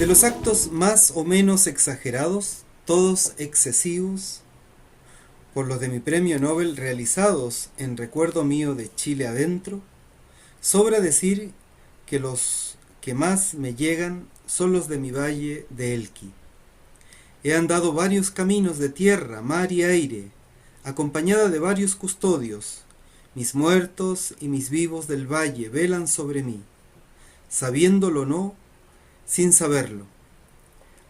De los actos más o menos exagerados, todos excesivos, por los de mi premio Nobel realizados en recuerdo mío de Chile adentro, sobra decir que los que más me llegan son los de mi valle de Elqui. He andado varios caminos de tierra, mar y aire, acompañada de varios custodios. Mis muertos y mis vivos del valle velan sobre mí, sabiéndolo o no, sin saberlo.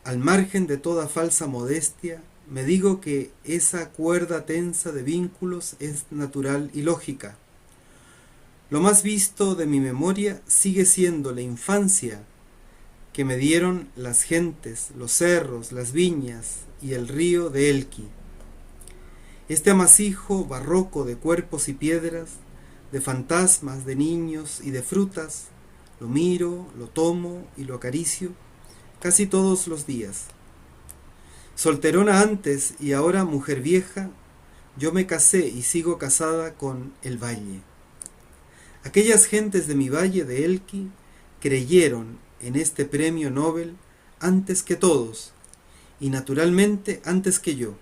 Al margen de toda falsa modestia, me digo que esa cuerda tensa de vínculos es natural y lógica. Lo más visto de mi memoria sigue siendo la infancia que me dieron las gentes, los cerros, las viñas y el río de Elqui. Este amasijo barroco de cuerpos y piedras, de fantasmas, de niños y de frutas, lo miro, lo tomo y lo acaricio casi todos los días. Solterona antes y ahora mujer vieja, yo me casé y sigo casada con el valle. Aquellas gentes de mi valle de Elqui creyeron en este premio Nobel antes que todos y naturalmente antes que yo.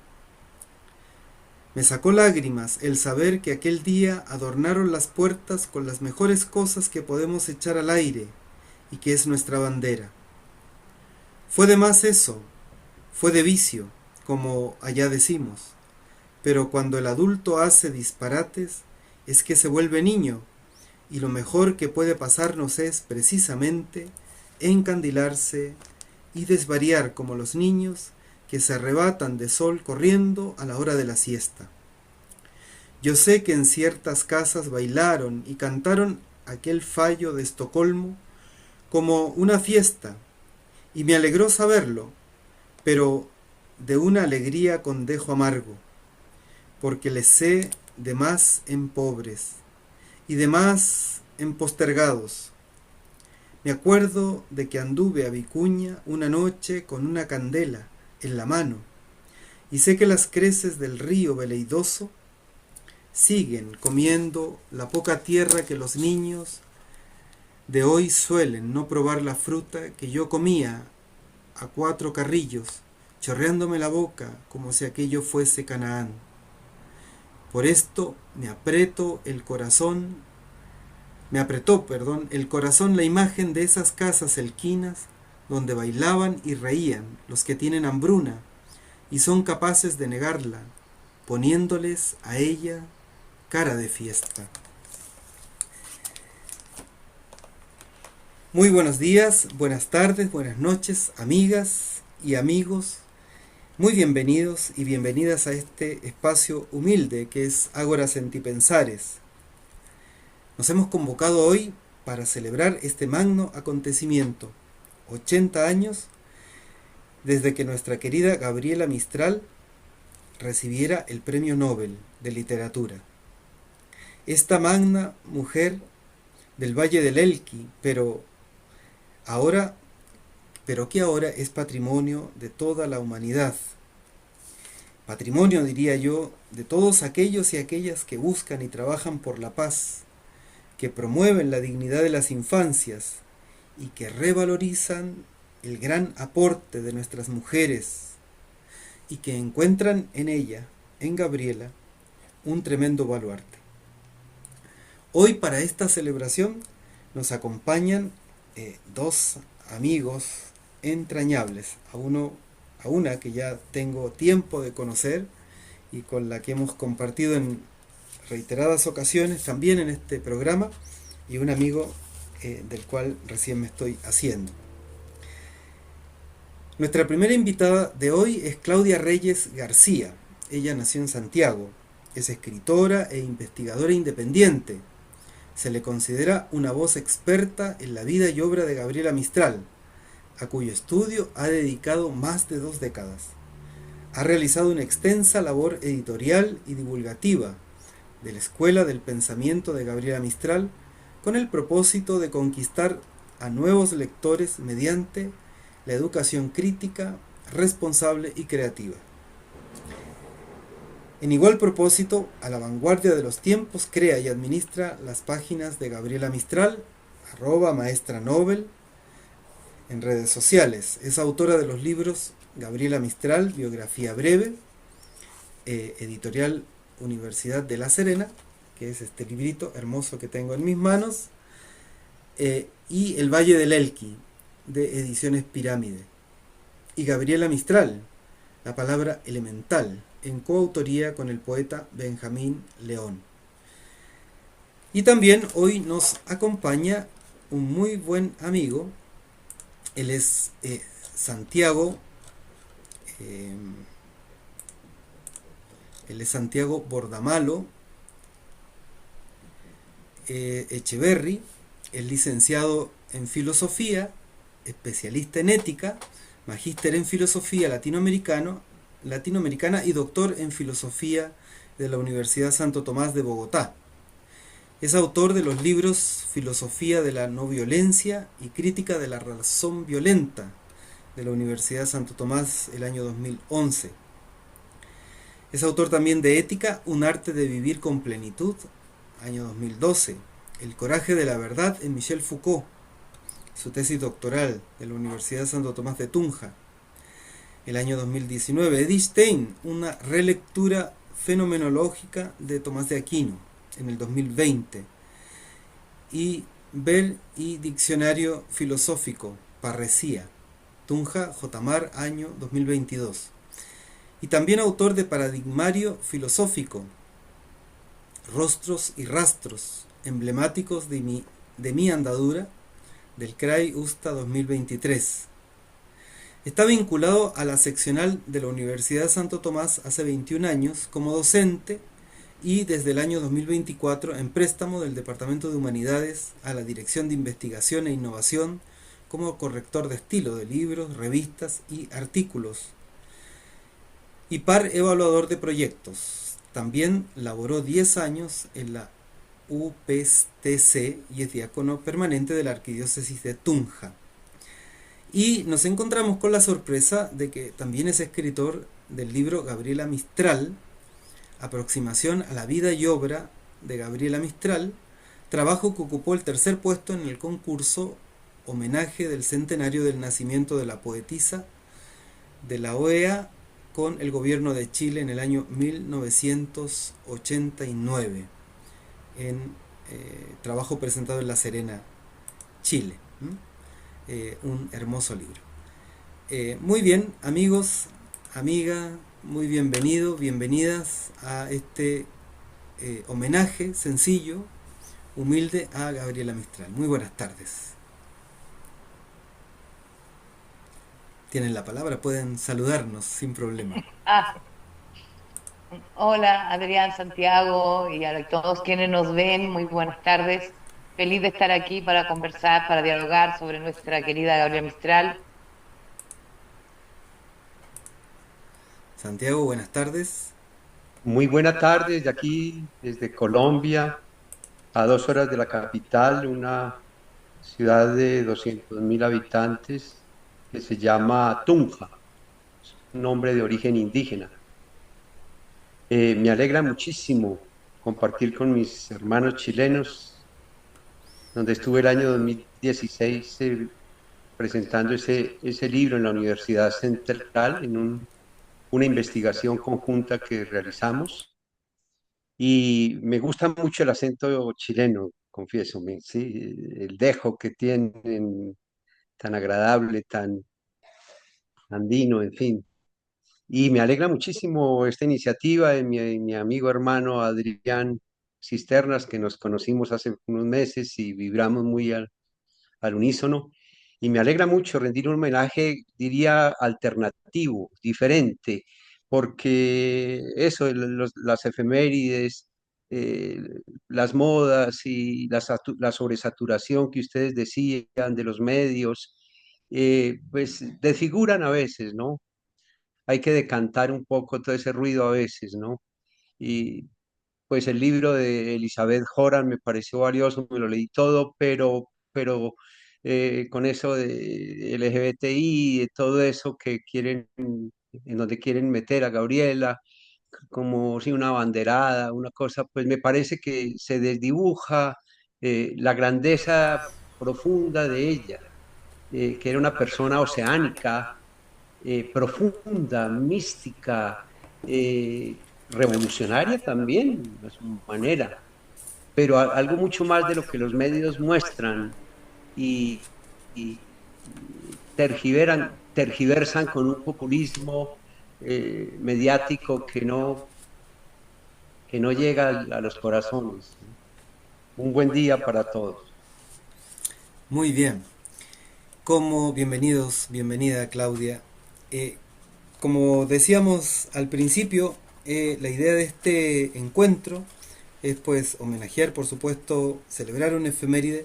Me sacó lágrimas el saber que aquel día adornaron las puertas con las mejores cosas que podemos echar al aire y que es nuestra bandera. Fue de más eso, fue de vicio, como allá decimos, pero cuando el adulto hace disparates es que se vuelve niño y lo mejor que puede pasarnos es precisamente encandilarse y desvariar como los niños que se arrebatan de sol corriendo a la hora de la siesta. Yo sé que en ciertas casas bailaron y cantaron aquel fallo de Estocolmo como una fiesta, y me alegró saberlo, pero de una alegría con dejo amargo, porque les sé de más en pobres y de más en postergados. Me acuerdo de que anduve a Vicuña una noche con una candela en la mano, y sé que las creces del río veleidoso siguen comiendo la poca tierra que los niños de hoy suelen no probar la fruta que yo comía a 4 carrillos, chorreándome la boca como si aquello fuese Canaán. Por esto me apretó el corazón la imagen de esas casas elquinas donde bailaban y reían los que tienen hambruna y son capaces de negarla, poniéndoles a ella cara de fiesta. Muy buenos días, buenas tardes, buenas noches, amigas y amigos. Muy bienvenidos y bienvenidas a este espacio humilde que es Ágora Sentipensares. Nos hemos convocado hoy para celebrar este magno acontecimiento, 80 años desde que nuestra querida Gabriela Mistral recibiera el Premio Nobel de Literatura. Esta magna mujer del Valle del Elqui, pero que ahora es patrimonio de toda la humanidad. Patrimonio, diría yo, de todos aquellos y aquellas que buscan y trabajan por la paz, que promueven la dignidad de las infancias y que revalorizan el gran aporte de nuestras mujeres y que encuentran en ella, en Gabriela, un tremendo baluarte. Hoy para esta celebración nos acompañan dos amigos entrañables, a una que ya tengo tiempo de conocer y con la que hemos compartido en reiteradas ocasiones también en este programa, y un amigo del cual recién me estoy haciendo. Nuestra primera invitada de hoy es Claudia Reyes García. Ella nació en Santiago, es escritora e investigadora independiente. Se le considera una voz experta en la vida y obra de Gabriela Mistral, a cuyo estudio ha dedicado más de 2 décadas. Ha realizado una extensa labor editorial y divulgativa de la Escuela del Pensamiento de Gabriela Mistral, con el propósito de conquistar a nuevos lectores mediante la educación crítica, responsable y creativa. En igual propósito, a la vanguardia de los tiempos, crea y administra las páginas de Gabriela Mistral, @maestranobel, en redes sociales. Es autora de los libros Gabriela Mistral, biografía breve, editorial Universidad de La Serena, que es este librito hermoso que tengo en mis manos, y El Valle del Elqui, de Ediciones Pirámide. Y Gabriela Mistral, La palabra elemental, en coautoría con el poeta Benjamín León. Y también hoy nos acompaña un muy buen amigo, él es Santiago, eh, él es Santiago Bordamalo Echeverry, es licenciado en filosofía, especialista en ética, magíster en filosofía latinoamericana y doctor en filosofía de la Universidad Santo Tomás de Bogotá. Es autor de los libros Filosofía de la no violencia y Crítica de la razón violenta de la Universidad Santo Tomás el año 2011. Es autor también de Ética, un arte de vivir con plenitud, año 2012. El coraje de la verdad en Michel Foucault, su tesis doctoral de la Universidad Santo Tomás de Tunja, el año 2019. Edith Stein, una relectura fenomenológica de Tomás de Aquino, en el 2020. Y Bell y Diccionario Filosófico, Parresía, Tunja, Jotamar, año 2022. Y también autor de Paradigmario Filosófico, Rostros y Rastros, emblemáticos de mi andadura, del CRAI USTA 2023. Está vinculado a la seccional de la Universidad Santo Tomás hace 21 años como docente y desde el año 2024 en préstamo del Departamento de Humanidades a la Dirección de Investigación e Innovación como corrector de estilo de libros, revistas y artículos. Y par evaluador de proyectos. También laboró 10 años en la UPTC y es diácono permanente de la Arquidiócesis de Tunja. Y nos encontramos con la sorpresa de que también es escritor del libro Gabriela Mistral, Aproximación a la vida y obra de Gabriela Mistral, trabajo que ocupó el tercer puesto en el concurso Homenaje del Centenario del Nacimiento de la Poetisa de la OEA con el gobierno de Chile en el año 1989, en trabajo presentado en La Serena, Chile. Un hermoso libro. Muy bien, amigos, amigas, muy bienvenidos, bienvenidas a este homenaje sencillo, humilde a Gabriela Mistral. Muy buenas tardes. Tienen la palabra, pueden saludarnos sin problema. Ah, hola Adrián, Santiago y a todos quienes nos ven, muy buenas tardes. Feliz de estar aquí para conversar, para dialogar sobre nuestra querida Gabriela Mistral. Santiago, buenas tardes. Muy buena tarde desde aquí, desde Colombia, a 2 horas de la capital, una ciudad de 200.000 habitantes que se llama Tunja, un nombre de origen indígena. Me alegra muchísimo compartir con mis hermanos chilenos, donde estuve el año 2016 presentando ese libro en la Universidad Central, en una investigación conjunta que realizamos. Y me gusta mucho el acento chileno, confieso, sí, el dejo que tienen tan agradable, tan andino, en fin. Y me alegra muchísimo esta iniciativa de mi amigo hermano Adrián Cisternas, que nos conocimos hace unos meses y vibramos muy al unísono. Y me alegra mucho rendir un homenaje, diría, alternativo, diferente, porque eso, las efemérides, eh, las modas y la sobresaturación que ustedes decían de los medios, pues desfiguran a veces, ¿no? Hay que decantar un poco todo ese ruido a veces, ¿no? Y pues el libro de Elizabeth Horan me pareció valioso, me lo leí todo, pero con eso de LGBTI, de todo eso que quieren, en donde quieren meter a Gabriela, como si una banderada, una cosa, pues me parece que se desdibuja la grandeza profunda de ella. que era una persona oceánica, profunda, mística, revolucionaria también a su manera, pero algo mucho más de lo que los medios muestran y tergiversan con un populismo mediático que no llega a los corazones. Un buen día para todos. Muy bien. Como bienvenidos, bienvenida Claudia. Eh, Como decíamos al principio, la idea de este encuentro es pues homenajear, por supuesto, celebrar una efeméride,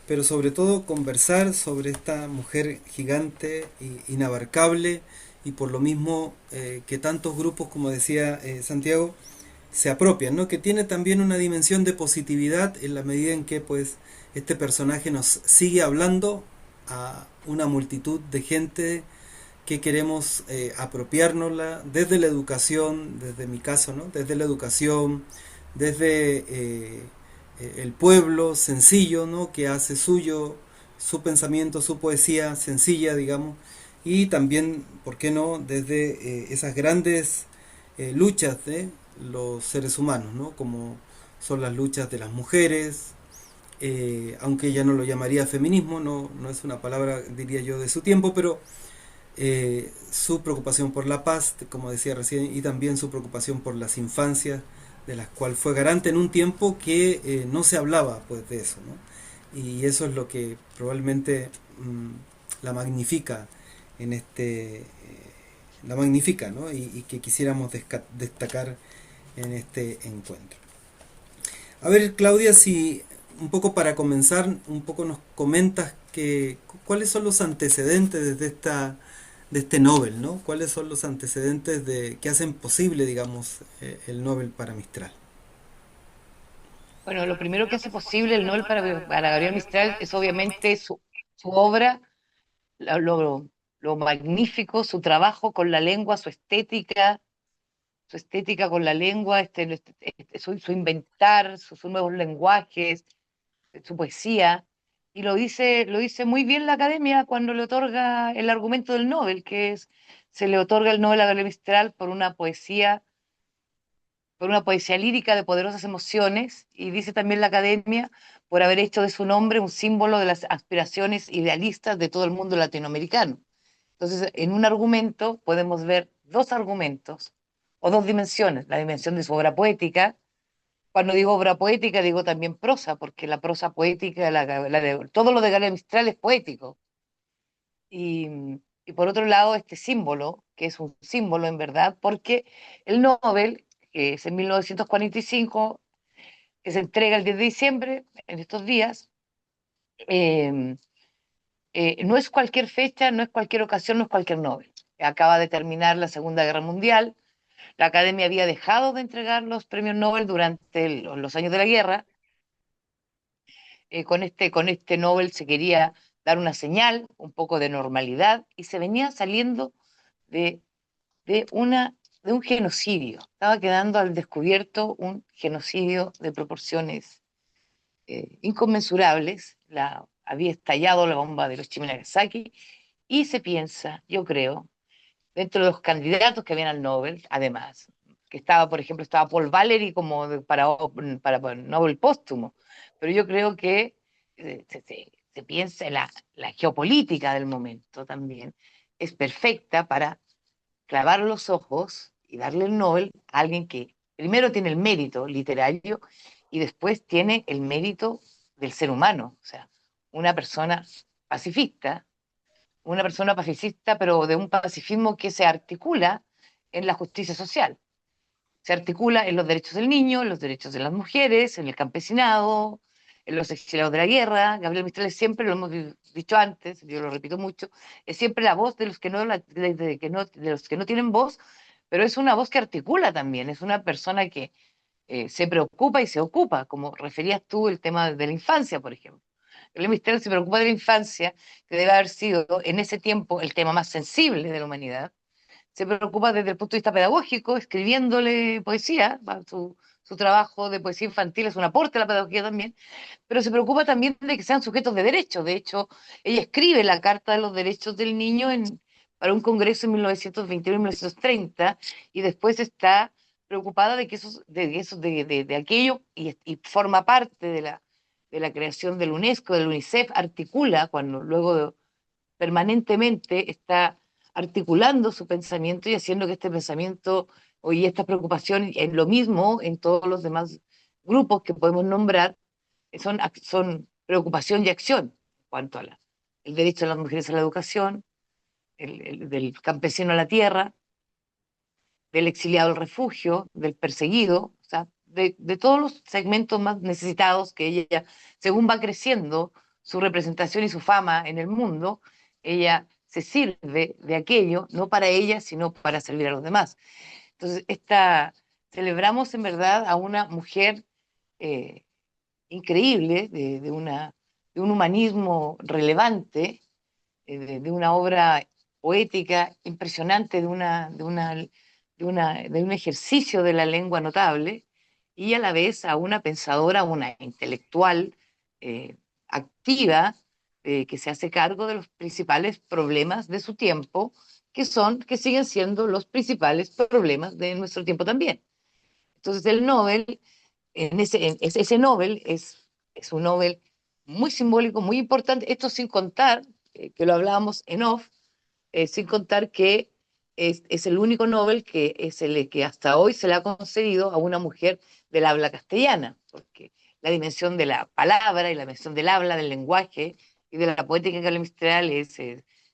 pero sobre todo conversar sobre esta mujer gigante e inabarcable y por lo mismo que tantos grupos, como decía Santiago, se apropian, ¿no? Que tiene también una dimensión de positividad en la medida en que pues este personaje nos sigue hablando a una multitud de gente que queremos apropiárnosla desde la educación, desde mi caso, ¿no? Desde la educación, desde el pueblo sencillo, ¿no? Que hace suyo su pensamiento, su poesía sencilla, digamos, y también, ¿por qué no?, desde esas grandes luchas de los seres humanos, ¿no? Como son las luchas de las mujeres, aunque ella no lo llamaría feminismo, no, no es una palabra, diría yo, de su tiempo, pero su preocupación por la paz, como decía recién, y también su preocupación por las infancias, de las cuales fue garante en un tiempo que no se hablaba pues de eso, ¿no? Y eso es lo que probablemente la magnifica en la magnifica, ¿no? Y que quisiéramos destacar en este encuentro. A ver, Claudia, si un poco para comenzar, un poco nos comentas cuáles son los antecedentes de este Nobel, ¿no? ¿Cuáles son los antecedentes que hacen posible, digamos, el Nobel para Mistral? Bueno, lo primero que hace posible el Nobel para Gabriel Mistral es obviamente su obra, lo, lo- lo magnífico, su trabajo con la lengua, su estética con la lengua, su inventar, sus nuevos lenguajes, su poesía. Y lo dice muy bien la academia cuando le otorga el argumento del Nobel, se le otorga el Nobel a Gabriel Mistral por una poesía lírica de poderosas emociones, y dice también la academia, por haber hecho de su nombre un símbolo de las aspiraciones idealistas de todo el mundo latinoamericano. Entonces, en un argumento podemos ver dos argumentos o dos dimensiones, la dimensión de su obra poética. Cuando digo obra poética, digo también prosa, porque la prosa poética, todo lo de Galeano Mistral es poético. Y, y por otro lado, este símbolo, que es un símbolo en verdad, porque el Nobel, que es en 1945, que se entrega el 10 de diciembre, en estos días, eh, no es cualquier fecha, no es cualquier ocasión, no es cualquier Nobel. Acaba de terminar la Segunda Guerra Mundial, la Academia había dejado de entregar los premios Nobel durante los años de la guerra. Con este Nobel se quería dar una señal, un poco de normalidad, y se venía saliendo de, de, una, de un genocidio. Estaba quedando al descubierto un genocidio de proporciones inconmensurables. Había estallado la bomba de Hiroshima y Nagasaki, y se piensa, yo creo, dentro de los candidatos que habían al Nobel, además, que estaba, por ejemplo, estaba Paul Valery para Nobel póstumo, pero yo creo que se piensa en la geopolítica del momento también, es perfecta para clavar los ojos y darle el Nobel a alguien que primero tiene el mérito literario y después tiene el mérito del ser humano, o sea, una persona pacifista, una persona pacifista, pero de un pacifismo que se articula en la justicia social. Se articula en los derechos del niño, en los derechos de las mujeres, en el campesinado, en los exiliados de la guerra. Gabriel Mistral es siempre, lo hemos dicho antes, yo lo repito mucho, es siempre la voz de los que de los que no tienen voz, pero es una voz que articula también, es una persona que se preocupa y se ocupa, como referías tú el tema de la infancia, por ejemplo. El Misterio se preocupa de la infancia, que debe haber sido en ese tiempo el tema más sensible de la humanidad. Se preocupa desde el punto de vista pedagógico, escribiéndole poesía, su trabajo de poesía infantil es un aporte a la pedagogía también, pero se preocupa también de que sean sujetos de derechos. De hecho, ella escribe la Carta de los Derechos del Niño para un congreso en 1921 y 1930, y después está preocupada de que de aquello, y forma parte de la creación del UNESCO, del UNICEF, articula, cuando luego permanentemente está articulando su pensamiento y haciendo que este pensamiento y esta preocupación es lo mismo en todos los demás grupos que podemos nombrar, son preocupación y acción en cuanto a el derecho de las mujeres a la educación, del campesino a la tierra, del exiliado al refugio, del perseguido, o sea, de todos los segmentos más necesitados que ella, según va creciendo su representación y su fama en el mundo, ella se sirve de aquello, no para ella, sino para servir a los demás. Entonces, celebramos en verdad a una mujer eh, increíble, de un humanismo relevante, de una obra poética impresionante, de un ejercicio de la lengua notable, y a la vez a una pensadora, una intelectual activa, que se hace cargo de los principales problemas de su tiempo, que siguen siendo los principales problemas de nuestro tiempo también. Entonces el Nobel, ese Nobel es un Nobel muy simbólico, muy importante, esto sin contar, que lo hablábamos en off, sin contar que es el único Nobel que es el que hasta hoy se le ha concedido a una mujer del habla castellana, porque la dimensión de la palabra y la dimensión del habla, del lenguaje y de la poética de Gabriel Mistral es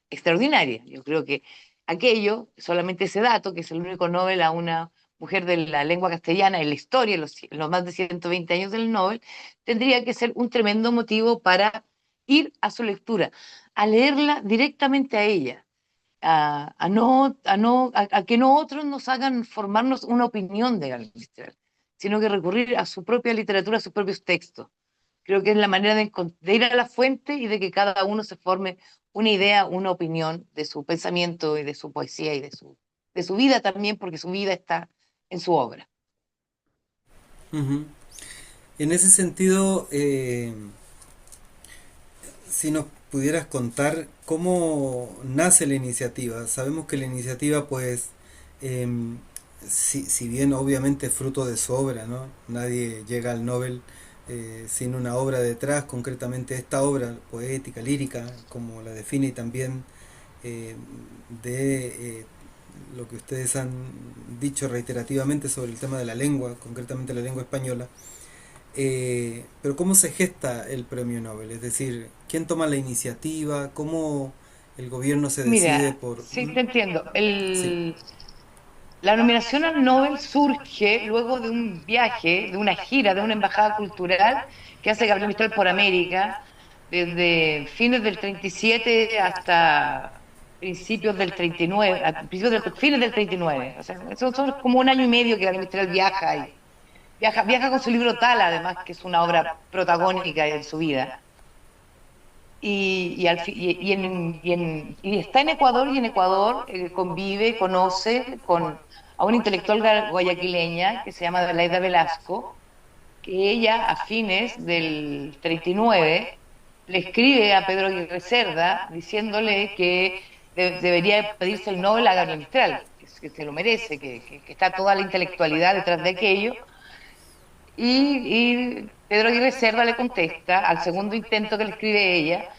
extraordinaria. Yo creo que aquello, solamente ese dato, que es el único Nobel a una mujer de la lengua castellana en la historia, en los más de 120 años del Nobel, tendría que ser un tremendo motivo para ir a su lectura, a leerla directamente a ella, a que no otros nos hagan formarnos una opinión de Gabriel Mistral, sino que recurrir a su propia literatura, a sus propios textos. Creo que es la manera de ir a la fuente y de que cada uno se forme una idea, una opinión de su pensamiento y de su poesía y de su vida también, porque su vida está en su obra. Ujú. En ese sentido, si nos pudieras contar cómo nace la iniciativa. Sabemos que la iniciativa, pues, si bien obviamente es fruto de su obra, ¿no? Nadie llega al Nobel sin una obra detrás, concretamente esta obra poética, lírica, como la define, y también eh, de lo que ustedes han dicho reiterativamente sobre el tema de la lengua, concretamente la lengua española. Pero ¿cómo se gesta el premio Nobel? Es decir, ¿quién toma la iniciativa? ¿Cómo el gobierno se decide Mira, por...? sí te entiendo. Sí. La nominación al Nobel surge luego de un viaje, de una gira, de una embajada cultural que hace Gabriel Mistral por América, desde fines del 37 hasta principios del 39, fines del 39. O sea, son como un año y medio que Gabriel Mistral viaja y viaja con su libro Tala, además, que es una obra protagónica en su vida. Y está en Ecuador, y en Ecuador convive, conoce a una intelectual guayaquileña que se llama Adelaida Velasco, que ella a fines del 39 le escribe a Pedro Aguirre Cerda diciéndole que debería pedirse el Nobel a Gabriel Mistral, que se lo merece, que está toda la intelectualidad detrás de aquello, y Pedro Aguirre Cerda le contesta al segundo intento que le escribe ella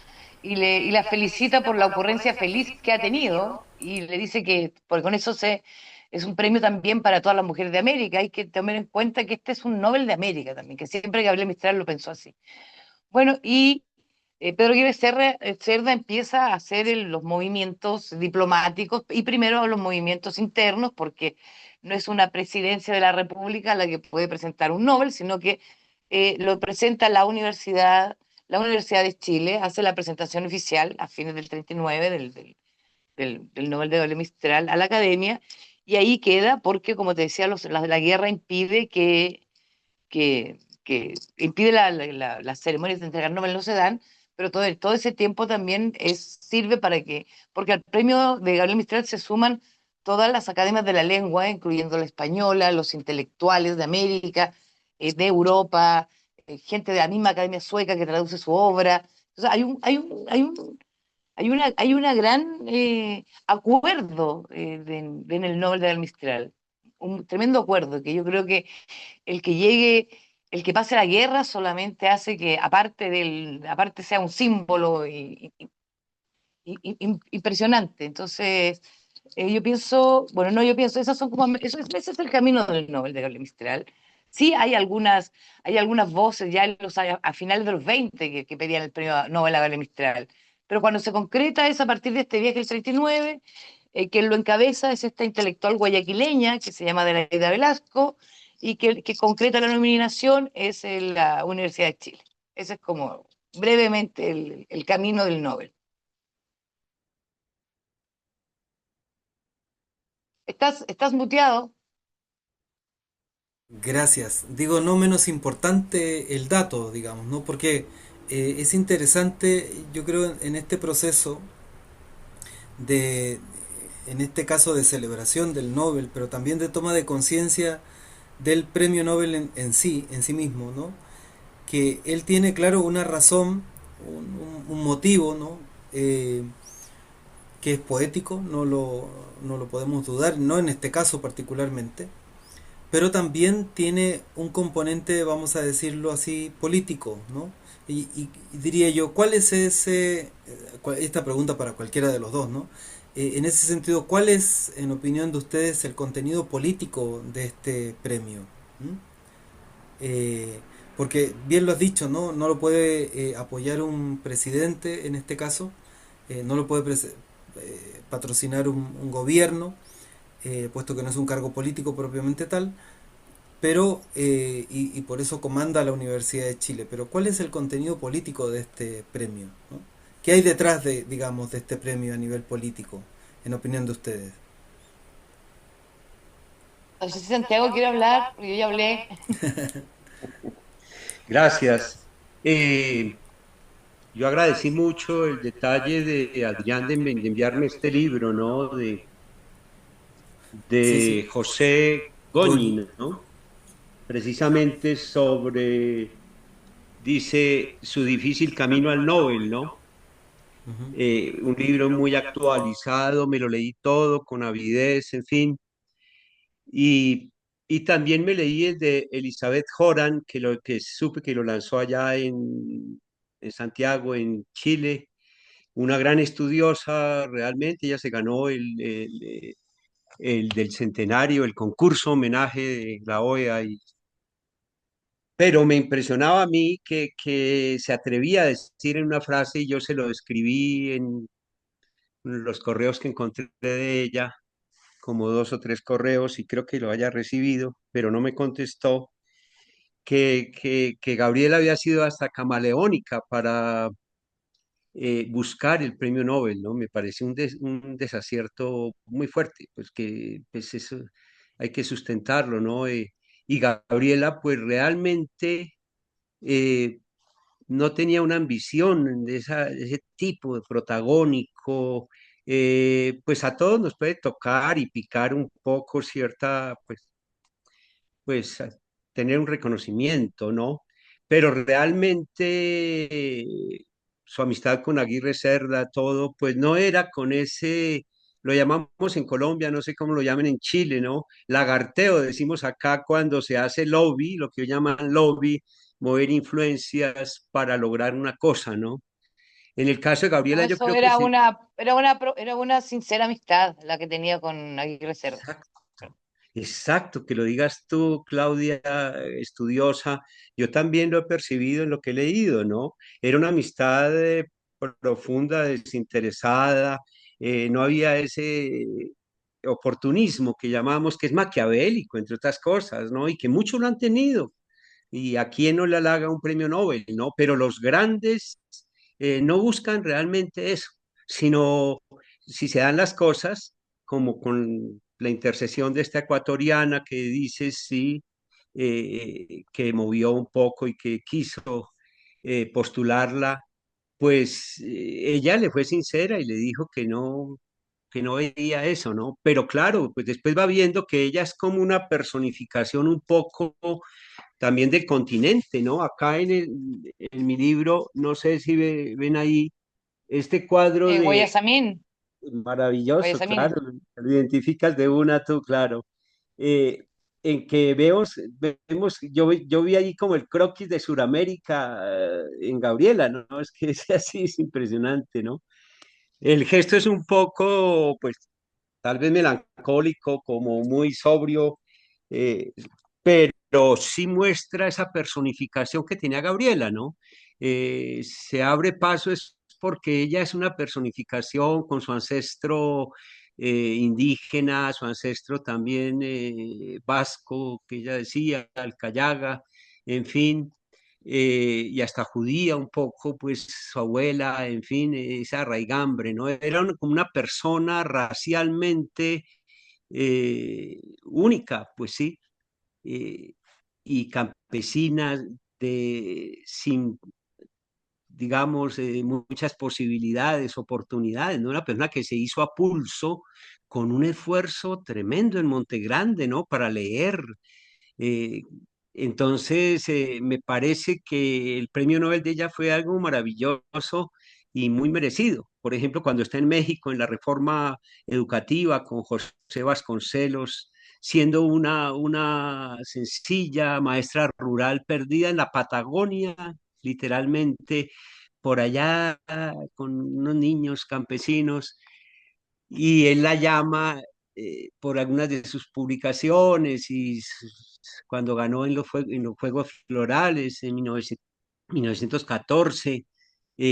y la felicita por la ocurrencia feliz que ha tenido y le dice que porque con eso es un premio también para todas las mujeres de América. Hay que tener en cuenta que este es un Nobel de América también, que siempre Gabriel Mistral lo pensó así. Bueno, y Pedro Aguirre Cerda empieza a hacer los movimientos diplomáticos y primero los movimientos internos, porque no es una presidencia de la República la que puede presentar un Nobel, sino que lo presenta la Universidad de Chile, hace la presentación oficial a fines del 39 del Nobel de Gabriel Mistral a la academia, y ahí queda porque, como te decía, la guerra impide que impide las ceremonias de entregar Nobel no se dan, pero todo ese tiempo también sirve porque al premio de Gabriel Mistral se suman todas las academias de la lengua, incluyendo la española, los intelectuales de América, de Europa, gente de la misma Academia Sueca que traduce su obra. Entonces, hay una gran acuerdo en el Nobel de la Mistral, un tremendo acuerdo que yo creo que el que llegue, el que pase la guerra solamente hace que aparte sea un símbolo impresionante. Entonces, yo pienso, bueno, no, yo pienso, esas son como, ese es el camino del Nobel de Gabriel Mistral. Sí, hay algunas voces ya a finales de los 20 que pedían el premio Nobel a Gabriel Mistral. Pero cuando se concreta es a partir de este viaje del 39, quien lo encabeza es esta intelectual guayaquileña que se llama Adelaida Velasco y que concreta la nominación es la Universidad de Chile. Ese es como brevemente el camino del Nobel. Estás muteado. Gracias. Digo, no menos importante el dato, digamos, ¿no? Porque es interesante, yo creo, en este proceso de, en este caso de celebración del Nobel, pero también de toma de conciencia del premio Nobel en sí mismo, ¿no? Que él tiene, claro, una razón, un motivo, ¿no? Que es poético, no lo podemos dudar, no en este caso particularmente, pero también tiene un componente, vamos a decirlo así, político, ¿no? Y diría yo, ¿cuál es esta pregunta para cualquiera de los dos, ¿no? En ese sentido, ¿cuál es, en opinión de ustedes, el contenido político de este premio? ¿Mm? Eh, Porque bien lo has dicho, ¿no? No lo puede apoyar un presidente en este caso, no lo puede patrocinar un gobierno, puesto que no es un cargo político propiamente tal, pero y por eso comanda la Universidad de Chile. Pero ¿cuál es el contenido político de este premio? ¿No? ¿Qué hay detrás de, digamos, de este premio a nivel político, en opinión de ustedes? No sé si Santiago quiere hablar, porque yo ya hablé. Gracias. Eh, yo agradecí mucho el detalle de Adrián de enviarme este libro, ¿no? Sí, sí. De José Goni. Goñi, ¿no? Precisamente sobre, dice, su difícil camino al Nobel, ¿no? Ujú. Un libro muy actualizado, me lo leí todo con avidez, en fin. Y, y también me leí el de Elizabeth Horan, que supe que lo lanzó allá en Santiago, en Chile, una gran estudiosa realmente, ella se ganó el del centenario, el concurso homenaje de la OEA, pero me impresionaba a mí que se atrevía a decir en una frase, y yo se lo escribí en los correos que encontré de ella, como dos o tres correos, y creo que lo haya recibido, pero no me contestó, que Gabriela había sido hasta camaleónica para buscar el premio Nobel, ¿no? Me parece un desacierto muy fuerte, pues que pues eso hay que sustentarlo, ¿no? Y Gabriela, pues realmente eh, no tenía una ambición de ese tipo de protagónico. Pues a todos nos puede tocar y picar un poco cierta, tener un reconocimiento, ¿no? Pero realmente su amistad con Aguirre Cerda, todo, pues no era con ese, lo llamamos en Colombia, no sé cómo lo llaman en Chile, ¿no? Lagarteo, decimos acá cuando se hace lobby, lo que ellos llaman lobby, mover influencias para lograr una cosa, ¿no? En el caso de No, Gabriela, yo eso creo que sí. era una sincera amistad la que tenía con Aguirre Cerda. Exacto, que lo digas tú, Claudia, estudiosa. Yo también lo he percibido en lo que he leído, ¿no? Era una amistad profunda, desinteresada, no había ese oportunismo que llamamos, que es maquiavélico, entre otras cosas, ¿no? Y que muchos lo han tenido. Y a quién no le halaga un premio Nobel, ¿no? Pero los grandes no buscan realmente eso, sino si se dan las cosas, como con la intercesión de esta ecuatoriana que dice sí, que movió un poco y que quiso postularla, pues ella le fue sincera y le dijo que no veía eso, ¿no? Pero claro, pues después va viendo que ella es como una personificación un poco también del continente, ¿no? Acá en mi libro, no sé si ven ahí este cuadro de Guayasamín, maravilloso, claro, Guayasamín. lo identificas de una tú, claro. Eh, en que vemos, yo vi ahí como el croquis de Sudamérica en Gabriela, ¿no? Es que es así, es impresionante, ¿no? El gesto es un poco, pues, tal vez melancólico, como muy sobrio, eh, pero sí muestra esa personificación que tenía Gabriela, ¿no? Se abre paso es porque ella es una personificación con su ancestro indígena, su ancestro también vasco, que ella decía, Alcayaga, en fin, y hasta judía un poco, pues su abuela, en fin, esa raigambre, ¿no? Era como una persona racialmente única, pues sí, eh, y campesina sin, digamos, muchas posibilidades, oportunidades, ¿no? Una persona que se hizo a pulso con un esfuerzo tremendo en Monte Grande, ¿no? Para leer, eh, entonces, me parece que el premio Nobel de ella fue algo maravilloso y muy merecido. Por ejemplo, cuando está en México en la reforma educativa con José Vasconcelos, siendo una sencilla maestra rural perdida en la Patagonia, literalmente, por allá con unos niños campesinos y él la llama por algunas de sus publicaciones y cuando ganó en los Juegos Florales en 1914,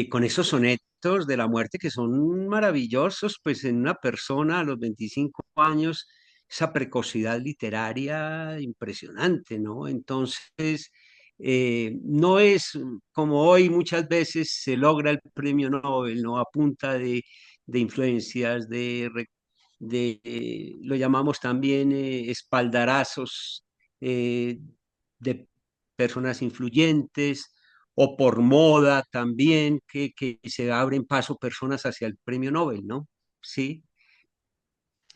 con esos sonetos de la muerte que son maravillosos, pues en una persona a los 25 años, esa precocidad literaria impresionante, ¿no? Entonces, no es como hoy muchas veces se logra el premio Nobel, ¿no? A punta de influencias, lo llamamos también espaldarazos de personas influyentes o por moda también, que se abren paso personas hacia el premio Nobel, ¿no? Sí.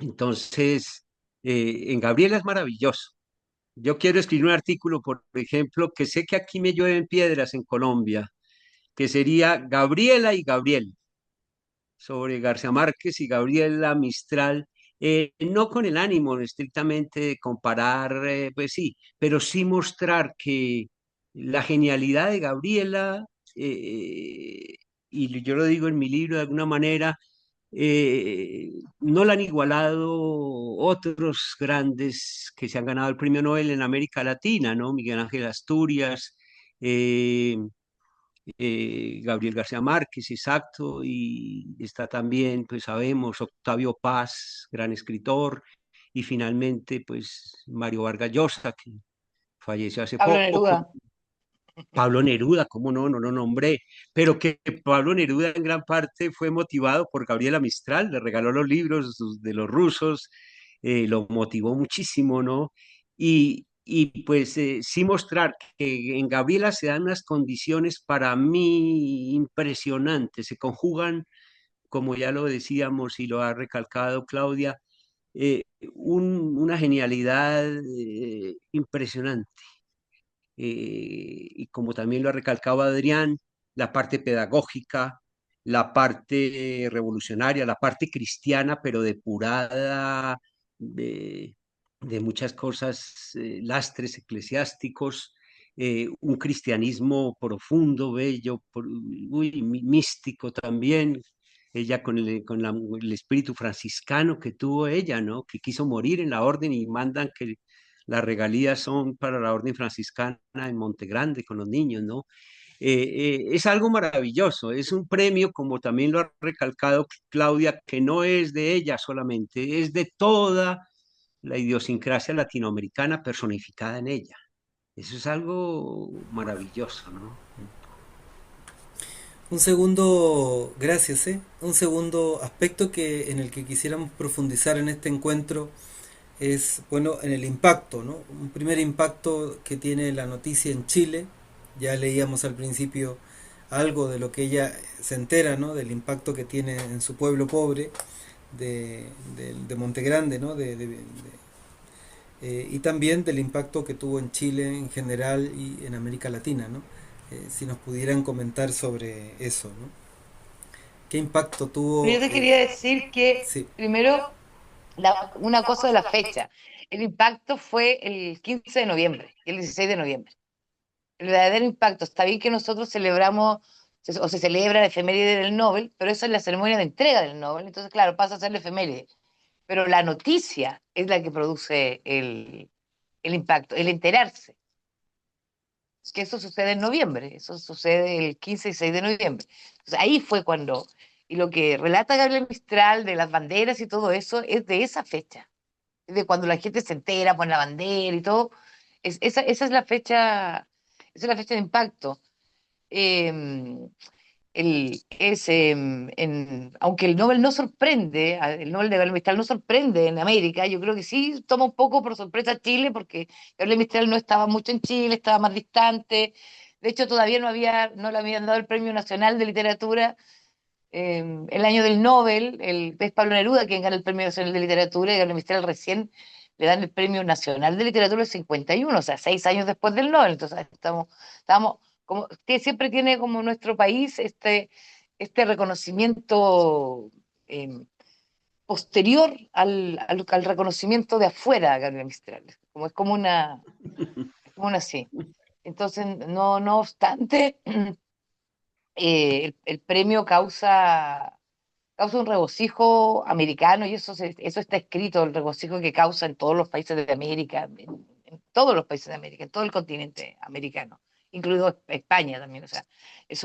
Entonces, en Gabriela es maravilloso. Yo quiero escribir un artículo, por ejemplo, que sé que aquí me llueven piedras en Colombia, que sería Gabriela y Gabriel sobre García Márquez y Gabriela Mistral, no con el ánimo estrictamente de comparar, pues sí, pero sí mostrar que la genialidad de Gabriela, y yo lo digo en mi libro de alguna manera, no la han igualado otros grandes que se han ganado el premio Nobel en América Latina, ¿no? Miguel Ángel Asturias, eh, Gabriel García Márquez, exacto, y está también, pues sabemos, Octavio Paz, gran escritor, y finalmente, pues Mario Vargas Llosa, que falleció hace Pablo poco. Neruda. Pablo Neruda, cómo no, no lo nombré, pero que Pablo Neruda en gran parte fue motivado por Gabriela Mistral, le regaló los libros de los rusos, lo motivó muchísimo, ¿no? Y pues sí mostrar que en Gabriela se dan unas condiciones para mí impresionantes, se conjugan, como ya lo decíamos y lo ha recalcado Claudia, eh, una genialidad impresionante y como también lo ha recalcado Adrián, la parte pedagógica, la parte revolucionaria, la parte cristiana, pero depurada de, de muchas cosas, lastres eclesiásticos, un cristianismo profundo, bello, místico también. Ella el espíritu franciscano que tuvo ella, ¿no? Que quiso morir en la orden y mandan que las regalías son para la orden franciscana en Monte Grande con los niños, ¿no? Es algo maravilloso, es un premio, como también lo ha recalcado Claudia, que no es de ella solamente, es de toda la idiosincrasia latinoamericana personificada en ella. Eso es algo maravilloso, ¿no? Un segundo, gracias, un segundo aspecto en el que quisiéramos profundizar en este encuentro es, bueno, en el impacto, ¿no? Un primer impacto que tiene la noticia en Chile. Ya leíamos al principio algo de lo que ella se entera, ¿no? Del impacto que tiene en su pueblo pobre de Monte Grande, ¿no? y también del impacto que tuvo en Chile en general y en América Latina, ¿no? Si nos pudieran comentar sobre eso, ¿no? ¿Qué impacto Pero yo tuvo? te quería decir que, Sí, primero, una cosa de la fecha. El impacto fue el 15 de noviembre y el 16 de noviembre. El verdadero impacto. Está bien que nosotros celebramos o se celebra la efeméride del Nobel, pero esa es la ceremonia de entrega del Nobel. Entonces, claro, pasa a ser la efeméride. Pero la noticia es la que produce el impacto, el enterarse. Es que eso sucede en noviembre, eso sucede el 15 y 6 de noviembre. Entonces, ahí fue cuando, y lo que relata Gabriel Mistral de las banderas y todo eso es de esa fecha, es de cuando la gente se entera, pone la bandera y todo. Esa es la fecha de impacto. Eh, aunque el Nobel no sorprende, el Nobel de Gabriel Mistral no sorprende en América, yo creo que sí toma un poco por sorpresa a Chile, porque Gabriel Mistral no estaba mucho en Chile, estaba más distante. De hecho, todavía no le habían dado el Premio Nacional de Literatura. El año del Nobel, es Pablo Neruda quien gana el Premio Nacional de Literatura, y Gabriel Mistral recién le dan el Premio Nacional de Literatura en 51, o sea, 6 años después del Nobel. Entonces, estamos como, que siempre tiene como nuestro país este reconocimiento eh, posterior al reconocimiento de afuera a Gabriel Mistral. Es como una sí. Entonces, no obstante, el premio causa un regocijo americano, y eso está escrito, el regocijo que causa en todos los países de América, en todos los países de América, en todo el continente americano, incluido España también. O sea, es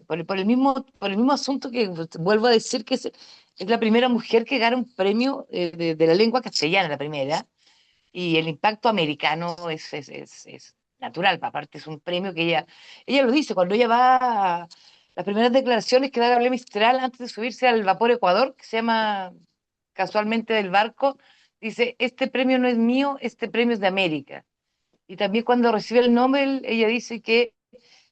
por el mismo asunto que vuelvo a decir que es la primera mujer que gana un premio de la lengua castellana, la primera, y el impacto americano es natural. Aparte, es un premio que ella lo dice cuando ella va a las primeras declaraciones que da Gabriela Mistral antes de subirse al vapor Ecuador, que se llama casualmente del barco. Dice: este premio no es mío, este premio es de América. Y también cuando recibe el Nobel, ella dice que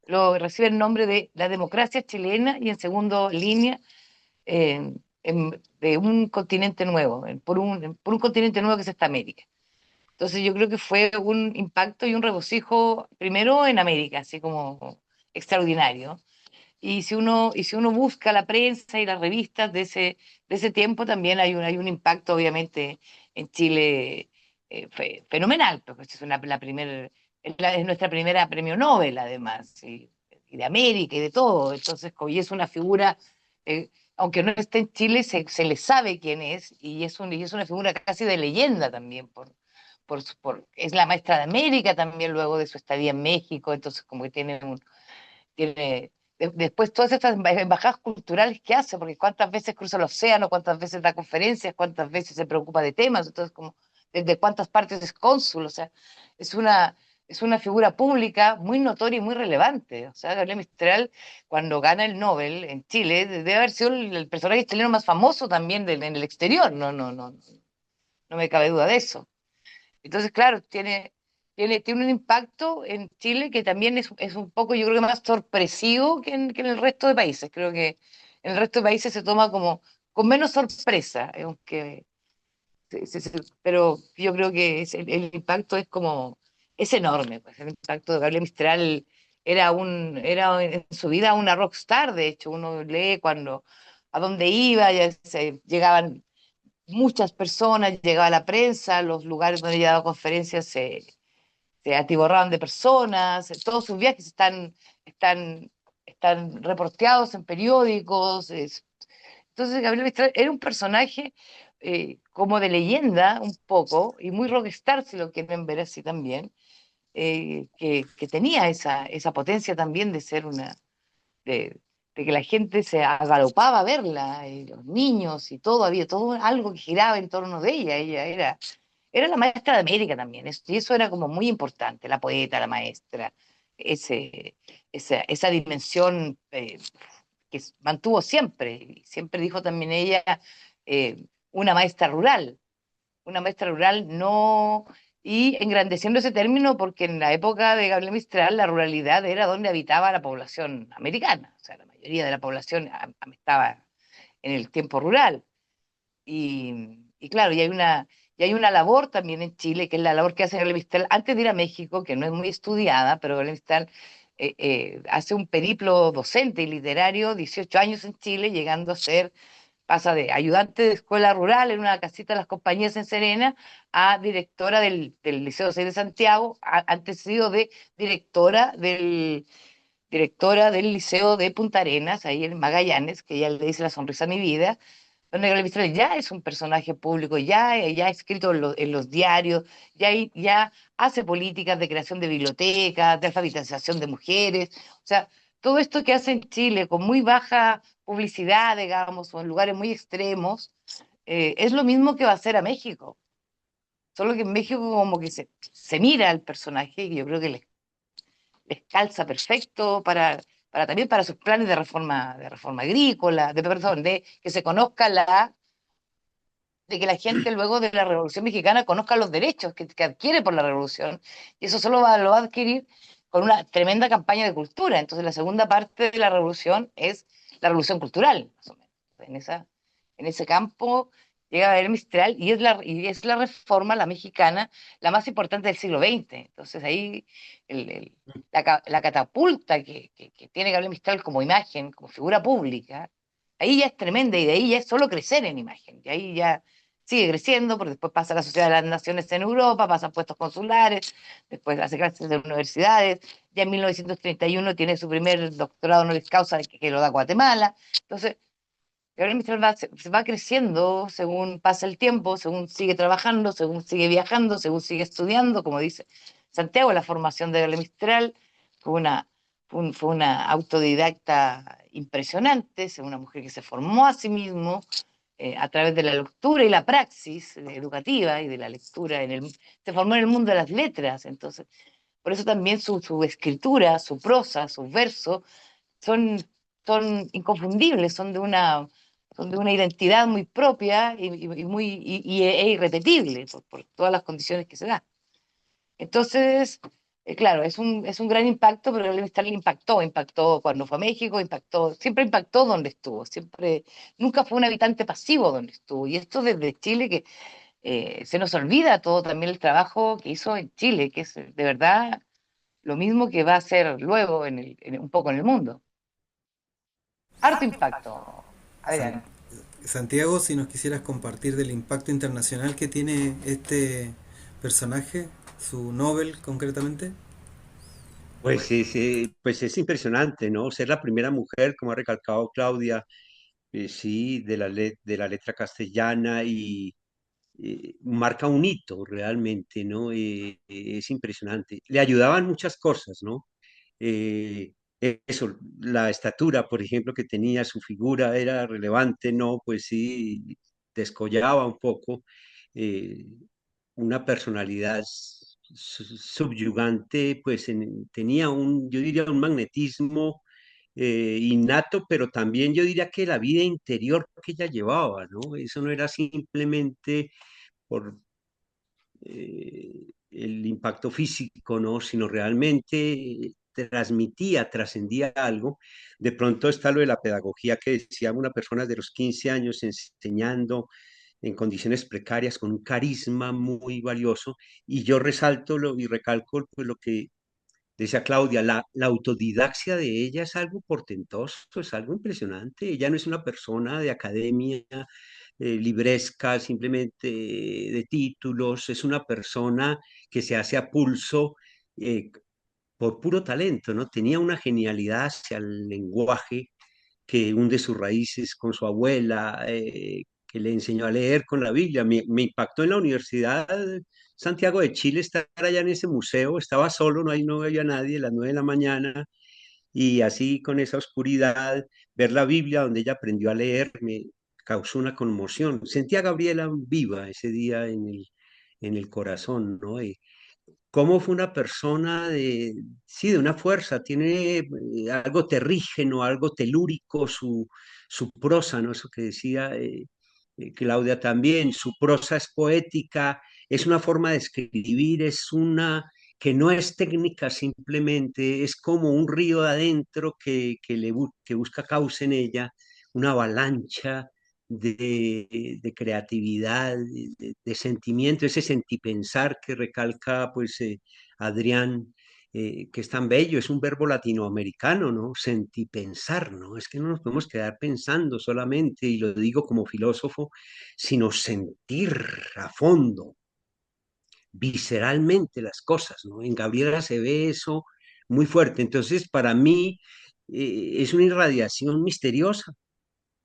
lo recibe en nombre de la democracia chilena y en segundo línea, de un continente nuevo, por un continente nuevo que es esta América. Entonces yo creo que fue un impacto y un regocijo, primero en América, así como extraordinario. Y si uno busca la prensa y las revistas de ese tiempo, también hay un impacto, obviamente, en Chile, fenomenal, porque es nuestra primera premio Nobel, además, y de América y de todo. Entonces, y es una figura, aunque no esté en Chile, se le sabe quién es, y es una figura casi de leyenda también, es la maestra de América también luego de su estadía en México. Entonces como que después todas estas embajadas culturales que hace, porque cuántas veces cruza el océano, cuántas veces da conferencias, cuántas veces se preocupa de temas. Entonces, como desde cuántas partes es cónsul. O sea, es una, es una figura pública muy notoria y muy relevante. O sea, Gabriel Mistral, cuando gana el Nobel en Chile, debe haber sido el personaje chileno más famoso también en el exterior. No me cabe duda de eso. Entonces, claro, tiene un impacto en Chile que también es un poco, yo creo que más sorpresivo que en el resto de países. Creo que en el resto de países se toma como con menos sorpresa, aunque, pero yo creo que el impacto es enorme. Pues el impacto de Gabriela Mistral era en su vida una rockstar. De hecho, uno lee cuando a dónde iba, ya llegaban muchas personas, llegaba la prensa, los lugares donde ella daba conferencias se atiborraban de personas. Todos sus viajes están, están reporteados en periódicos. Entonces, Gabriel Mistral era un personaje, como de leyenda un poco, y muy rockstar, si lo quieren ver así también, que tenía esa potencia también de ser de que la gente se agalopaba a verla, y los niños y todo, había todo algo que giraba en torno de ella. Ella era la maestra de América también, y eso era como muy importante, la poeta, la maestra, esa dimensión, que mantuvo siempre. Y siempre dijo también ella, eh, una maestra rural, una maestra rural, no, y engrandeciendo ese término, porque en la época de Gabriel Mistral la ruralidad era donde habitaba la población americana. O sea, la mayoría de la población estaba en el tiempo rural. Y claro, y Y hay una labor también en Chile, que es la labor que hace Gabriela Mistral antes de ir a México, que no es muy estudiada, pero Gabriela Mistral hace un periplo docente y literario, 18 años en Chile, llegando a ser, pasa de ayudante de escuela rural en una casita de las compañías en Serena a directora del Liceo 6 de Santiago, antes sido de directora del Liceo de Punta Arenas, ahí en Magallanes, que ya le dice La sonrisa a mi vida, donde Gabriela Mistral ya es un personaje público, ya ha escrito en los diarios, ya hace políticas de creación de bibliotecas, de alfabetización de mujeres, o sea, todo esto que hace en Chile con muy baja publicidad, digamos, o en lugares muy extremos, es lo mismo que va a hacer a México, solo que en México como que se mira al personaje y yo creo que les calza perfecto también para sus planes de reforma agrícola, perdón, de que se conozca de que la gente luego de la Revolución Mexicana conozca los derechos que adquiere por la Revolución, y eso solo lo va a adquirir con una tremenda campaña de cultura. Entonces la segunda parte de la Revolución es la Revolución Cultural, más o menos. En ese campo llega a haber Mistral y es la reforma, la mexicana, la más importante del siglo XX. Entonces ahí la catapulta que tiene Gabriel Mistral como imagen, como figura pública, ahí ya es tremenda y de ahí ya es solo crecer en imagen. Y ahí ya sigue creciendo, porque después pasa a la Sociedad de las Naciones en Europa, pasa a puestos consulares, después hace clases de universidades, ya en 1931 tiene su primer doctorado honoris causa que lo da Guatemala. Entonces, Gabriel Mistral se va creciendo según pasa el tiempo, según sigue trabajando, según sigue viajando, según sigue estudiando, como dice Santiago, la formación de Gabriel Mistral fue una, fue una autodidacta impresionante, es una mujer que se formó a sí mismo, a través de la lectura y la praxis educativa y de la lectura, se formó en el mundo de las letras. Entonces por eso también su escritura, su prosa, sus versos son, son inconfundibles, son de una identidad muy propia e irrepetible por todas las condiciones que se dan. Entonces, claro, es un gran impacto, pero el Stalin impactó cuando fue a México, siempre impactó donde estuvo, nunca fue un habitante pasivo donde estuvo. Y esto desde Chile, que se nos olvida todo también el trabajo que hizo en Chile, que es de verdad lo mismo que va a hacer luego un poco en el mundo. Harto impacto, San- Adrián. Santiago, si nos quisieras compartir del impacto internacional que tiene este personaje, su Nobel concretamente. Pues es impresionante, ¿no? Ser la primera mujer, como ha recalcado Claudia, sí, de la letra castellana y marca un hito realmente, ¿no? Es impresionante. Le ayudaban muchas cosas, ¿no? Eh, Eso, la estatura, por ejemplo, que tenía, su figura era relevante, ¿no? Pues sí, descollaba un poco. eh, una personalidad subyugante, pues tenía yo diría, un magnetismo innato, pero también yo diría que la vida interior que ella llevaba, ¿no? Eso no era simplemente por el impacto físico, ¿no? Sino realmente transmitía, trascendía algo. De pronto está lo de la pedagogía que decía una persona de los 15 años enseñando en condiciones precarias con un carisma muy valioso. Y yo resalto y recalco pues, lo que decía Claudia, la autodidaxia de ella es algo portentoso, es algo impresionante. Ella no es una persona de academia libresca, simplemente de títulos, es una persona que se hace a pulso por puro talento, ¿no? Tenía una genialidad hacia el lenguaje que hunde sus raíces con su abuela, que le enseñó a leer con la Biblia. Me impactó en la Universidad Santiago de Chile estar allá en ese museo, estaba solo, no había nadie, a las 9 de la mañana, y así con esa oscuridad, ver la Biblia donde ella aprendió a leer, me causó una conmoción. Sentía a Gabriela viva ese día en el corazón, ¿no? Cómo fue una persona sí, de una fuerza, tiene algo terrígeno, algo telúrico, su prosa, ¿no? Eso que decía Claudia también, su prosa es poética, es una forma de escribir, es una que no es técnica simplemente, es como un río de adentro que busca causa en ella, una avalancha de creatividad, de sentimiento, ese sentipensar que recalca pues Adrián, que es tan bello, es un verbo latinoamericano, ¿no? Sentipensar, ¿no? Es que no nos podemos quedar pensando solamente, y lo digo como filósofo, sino sentir a fondo, visceralmente las cosas, ¿no? En Gabriela se ve eso muy fuerte. Entonces, para mí, es una irradiación misteriosa.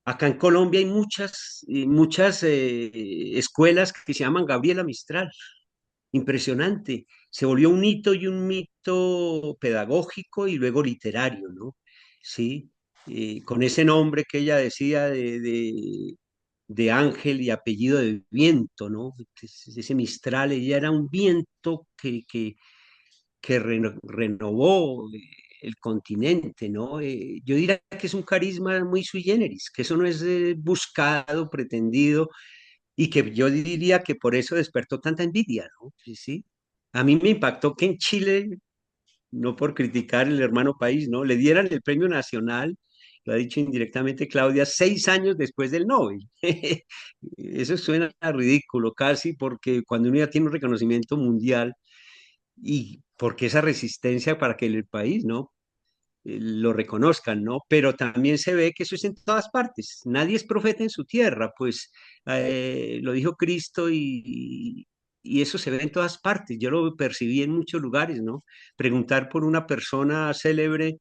Acá en Colombia hay muchas escuelas que se llaman Gabriela Mistral. Impresionante. Se volvió un hito y un mito pedagógico y luego literario, ¿no? Sí, con ese nombre que ella decía de ángel y apellido de viento, ¿no? Ese Mistral, ella era un viento que renovó el continente, ¿no? Yo diría que es un carisma muy sui generis, que eso no es buscado, pretendido, y que yo diría que por eso despertó tanta envidia, ¿no? Sí, sí. A mí me impactó que en Chile, no por criticar el hermano país, ¿no? Le dieran el premio nacional, lo ha dicho indirectamente Claudia, 6 años después del Nobel. Eso suena ridículo casi, porque cuando uno ya tiene un reconocimiento mundial, y porque esa resistencia para que el país, ¿no? Lo reconozcan, ¿no? Pero también se ve que eso es en todas partes. Nadie es profeta en su tierra, pues lo dijo Cristo y eso se ve en todas partes. Yo lo percibí en muchos lugares, ¿no? Preguntar por una persona célebre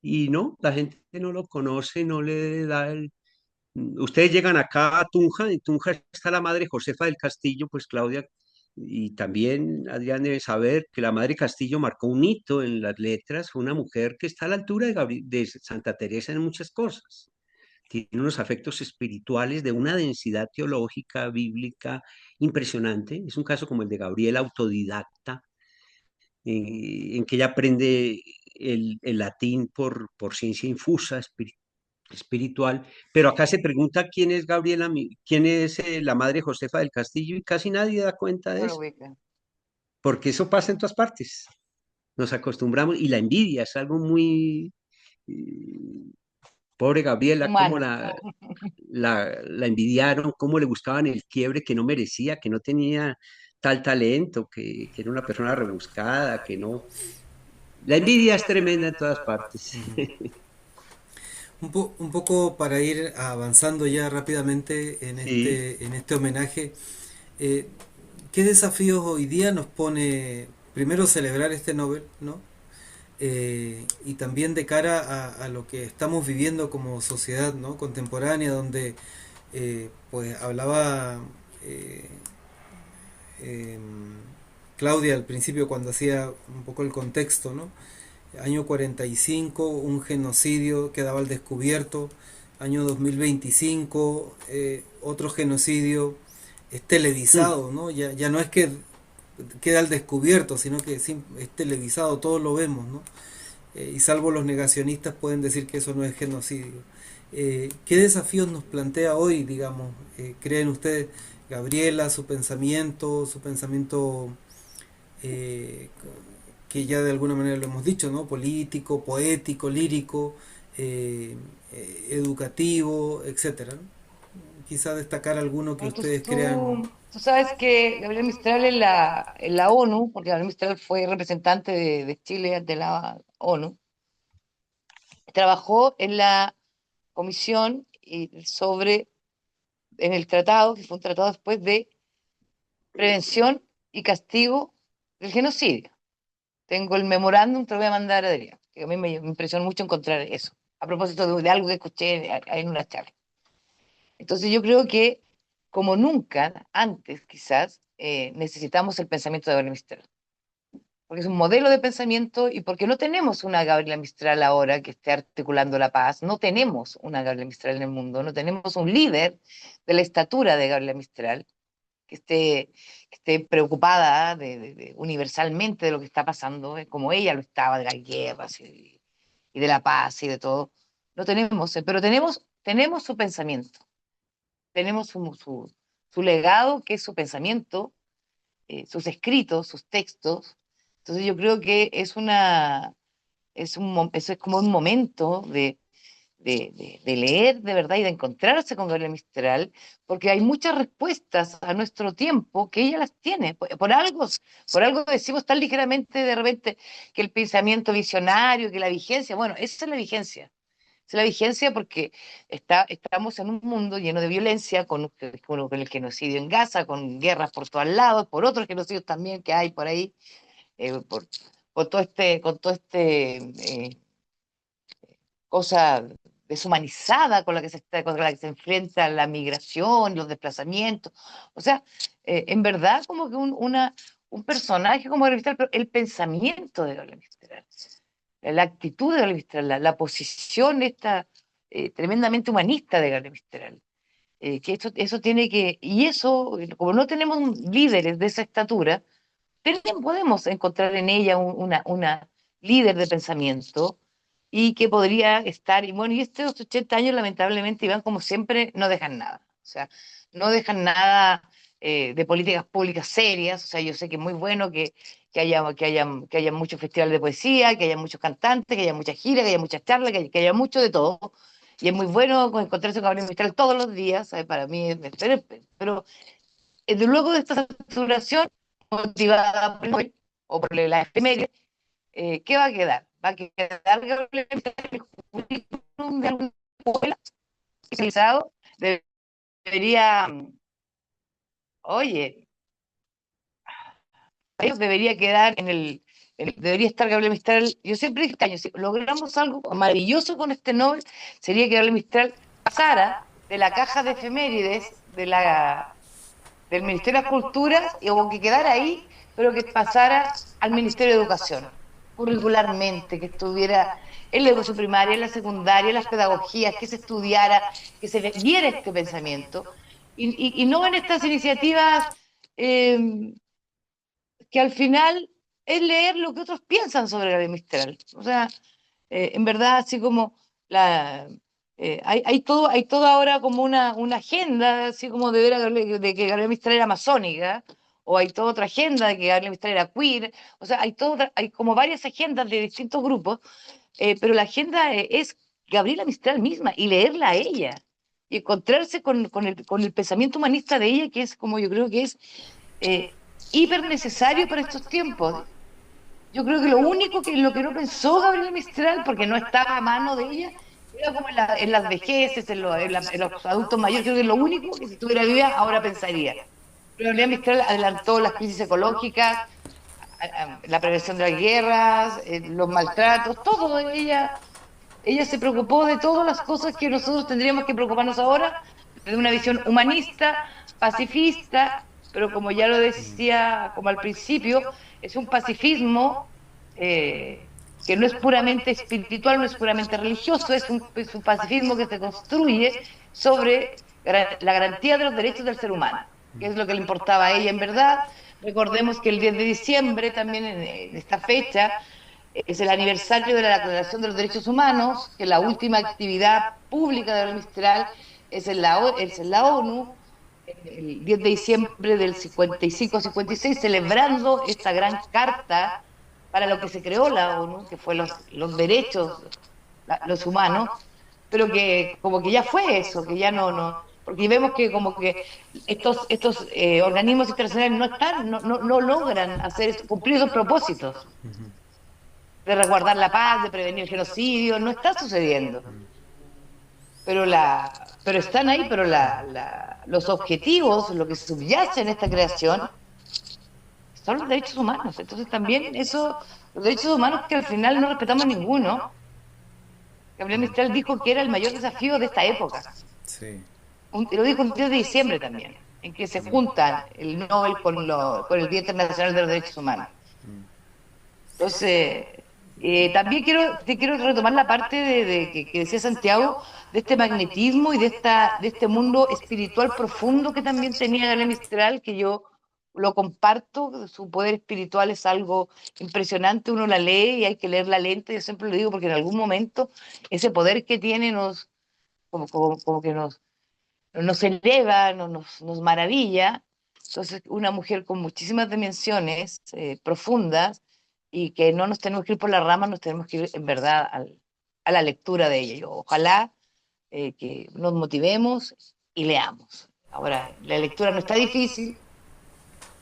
y no, la gente no lo conoce, no le da el... Ustedes llegan acá a Tunja, en Tunja está la madre Josefa del Castillo, pues Claudia, y también Adrián debe saber que la madre Castillo marcó un hito en las letras, fue una mujer que está a la altura de Santa Teresa en muchas cosas. Tiene unos afectos espirituales de una densidad teológica, bíblica impresionante. Es un caso como el de Gabriela, autodidacta, en que ella aprende el latín por ciencia infusa, espiritual, pero acá se pregunta quién es Gabriela, quién es la madre Josefa del Castillo y casi nadie da cuenta de No lo eso, ubican. porque eso pasa en todas partes. Nos acostumbramos y la envidia es algo muy... eh, pobre Gabriela, cómo Humano. la envidiaron, cómo le buscaban el quiebre que no merecía, que no tenía tal talento, que era una persona rebuscada, que no... La envidia es tremenda en todas partes. Un poco para ir avanzando ya rápidamente Sí. en este homenaje, eh, ¿qué desafíos hoy día nos pone primero celebrar este Nobel, ¿no? Y también de cara a lo que estamos viviendo como sociedad, ¿no? Contemporánea, donde pues hablaba eh, eh, Claudia al principio cuando hacía un poco el contexto, ¿no? Año 45, un genocidio quedaba al descubierto. Año 2025, otro genocidio es Mm. televisado, ¿no? Ya no es que queda al descubierto, sino que es televisado, todos lo vemos, ¿no? Y salvo los negacionistas pueden decir que eso no es genocidio. ¿Qué desafíos nos plantea hoy, digamos, creen ustedes, Gabriela, su pensamiento eh, que ya de alguna manera lo hemos dicho, ¿no? Político, poético, lírico, eh, educativo, etcétera, ¿no? Quizá destacar alguno que Bueno, ustedes crean. tú sabes que Gabriel Mistral en la ONU, porque Gabriel Mistral fue representante de Chile ante la ONU, trabajó en la comisión sobre, en el tratado, que fue un tratado después de prevención y castigo del genocidio. Tengo el memorándum, te lo voy a mandar a Adrián, que a mí me impresionó mucho encontrar eso, a propósito de algo que escuché en una charla. Entonces yo creo que como nunca antes, quizás, necesitamos el pensamiento de Gabriela Mistral, porque es un modelo de pensamiento y porque no tenemos una Gabriela Mistral ahora que esté articulando la paz, no tenemos una Gabriela Mistral en el mundo, no tenemos un líder de la estatura de Gabriela Mistral que esté preocupada universalmente de lo que está pasando, como ella lo estaba, de las guerras y de la paz y de todo. No tenemos, pero tenemos su pensamiento, tenemos su legado, que es su pensamiento, sus escritos, sus textos. Entonces yo creo que eso es como un momento de leer de verdad y de encontrarse con Gabriela Mistral, porque hay muchas respuestas a nuestro tiempo que ella las tiene. Por algo decimos tan ligeramente de repente que el pensamiento visionario, que la vigencia, bueno, esa es la vigencia. Esa es la vigencia porque estamos en un mundo lleno de violencia, con el genocidio en Gaza, con guerras por todos lados, por otros genocidios también que hay por ahí, por, con todo este cosa deshumanizada con la que se enfrenta la migración, los desplazamientos. O sea, en verdad como que un personaje como Gabriel Mistral, pero el pensamiento de Gabriel Mistral, la actitud de Gabriel Mistral, la posición esta tremendamente humanista de Gabriel Mistral. Que eso tiene que, y eso, como no tenemos líderes de esa estatura, podemos encontrar en ella una líder de pensamiento y que podría estar, y bueno, y estos 80 años lamentablemente, Iván, como siempre, no dejan nada. O sea, no dejan nada de políticas públicas serias. O sea, yo sé que es muy bueno que haya muchos festivales de poesía, que haya muchos cantantes, que haya muchas giras, que haya muchas charlas, que haya mucho de todo. Y es muy bueno encontrarse con Gabriel Mistral todos los días, ¿sabes? Para mí, pero luego de esta saturación motivada por o por la efeméride, ¿qué va a quedar? Va a quedar el currículum de alguna escuela especializado. Debería, oye, debería quedar debería estar Gabriel Mistral. Yo siempre dije, año, si logramos algo maravilloso con este Nobel, sería que Gabriel Mistral pasara de la caja de efemérides del Ministerio de las Culturas, o que quedara ahí, pero que pasara al Ministerio de Educación, curricularmente, que estuviera en la educación primaria, en la secundaria, en las pedagogías, que se estudiara, que se viera este pensamiento, y no en estas iniciativas eh, que al final es leer lo que otros piensan sobre Gabriel Mistral. O sea, en verdad, así como la, hay todo ahora como una agenda, así como de que Gabriel Mistral era masónica, o hay toda otra agenda de que Gabriel Mistral era queer. O sea, hay como varias agendas de distintos grupos, pero la agenda es Gabriela Mistral misma y leerla a ella y encontrarse con el pensamiento humanista de ella, que es como yo creo que es eh, hiper necesario para estos tiempos. Yo creo que lo que no pensó Gabriela Mistral, porque no estaba a mano de ella, era como en las vejeces, en los adultos mayores. Creo que es lo único que si estuviera viva ahora pensaría. Pero Gabriela Mistral adelantó las crisis ecológicas, la prevención de las guerras, los maltratos, todo. Ella se preocupó de todas las cosas que nosotros tendríamos que preocuparnos ahora, desde una visión humanista, pacifista, pero como ya lo decía como al principio, es un pacifismo que no es puramente espiritual, no es puramente religioso, es un pacifismo que se construye sobre la garantía de los derechos del ser humano, que es lo que le importaba a ella en verdad. Recordemos que el 10 de diciembre, también en esta fecha, es el aniversario de la Declaración de los Derechos Humanos, que la última actividad pública de la Mistral es en la ONU, el 10 de diciembre del 55-56, celebrando esta gran carta para lo que se creó la ONU, que fue los derechos, los humanos, pero que como que ya fue eso, que ya no, porque vemos que como que estos organismos internacionales no logran cumplir esos propósitos de resguardar la paz, de prevenir el genocidio, no está sucediendo. Pero están ahí, pero los objetivos, lo que subyace en esta creación, son los derechos humanos. Entonces también los derechos humanos que al final no respetamos ninguno. Gabriel Mistral dijo que era el mayor desafío de esta época. Sí. Lo dijo el 10 de diciembre también, en que se juntan el Nobel con el Día Internacional de los Derechos Humanos. Entonces, también te quiero retomar la parte que decía Santiago, de este magnetismo y de este mundo espiritual profundo que también tenía Gabriel Mistral, que yo lo comparto. Su poder espiritual es algo impresionante, uno la lee y hay que leerla lenta, yo siempre lo digo, porque en algún momento ese poder que tiene como que nos eleva, nos maravilla. Entonces, una mujer con muchísimas dimensiones profundas, y que no nos tenemos que ir por las ramas, nos tenemos que ir en verdad a la lectura de ella. Yo, ojalá que nos motivemos y leamos. Ahora, la lectura no está difícil,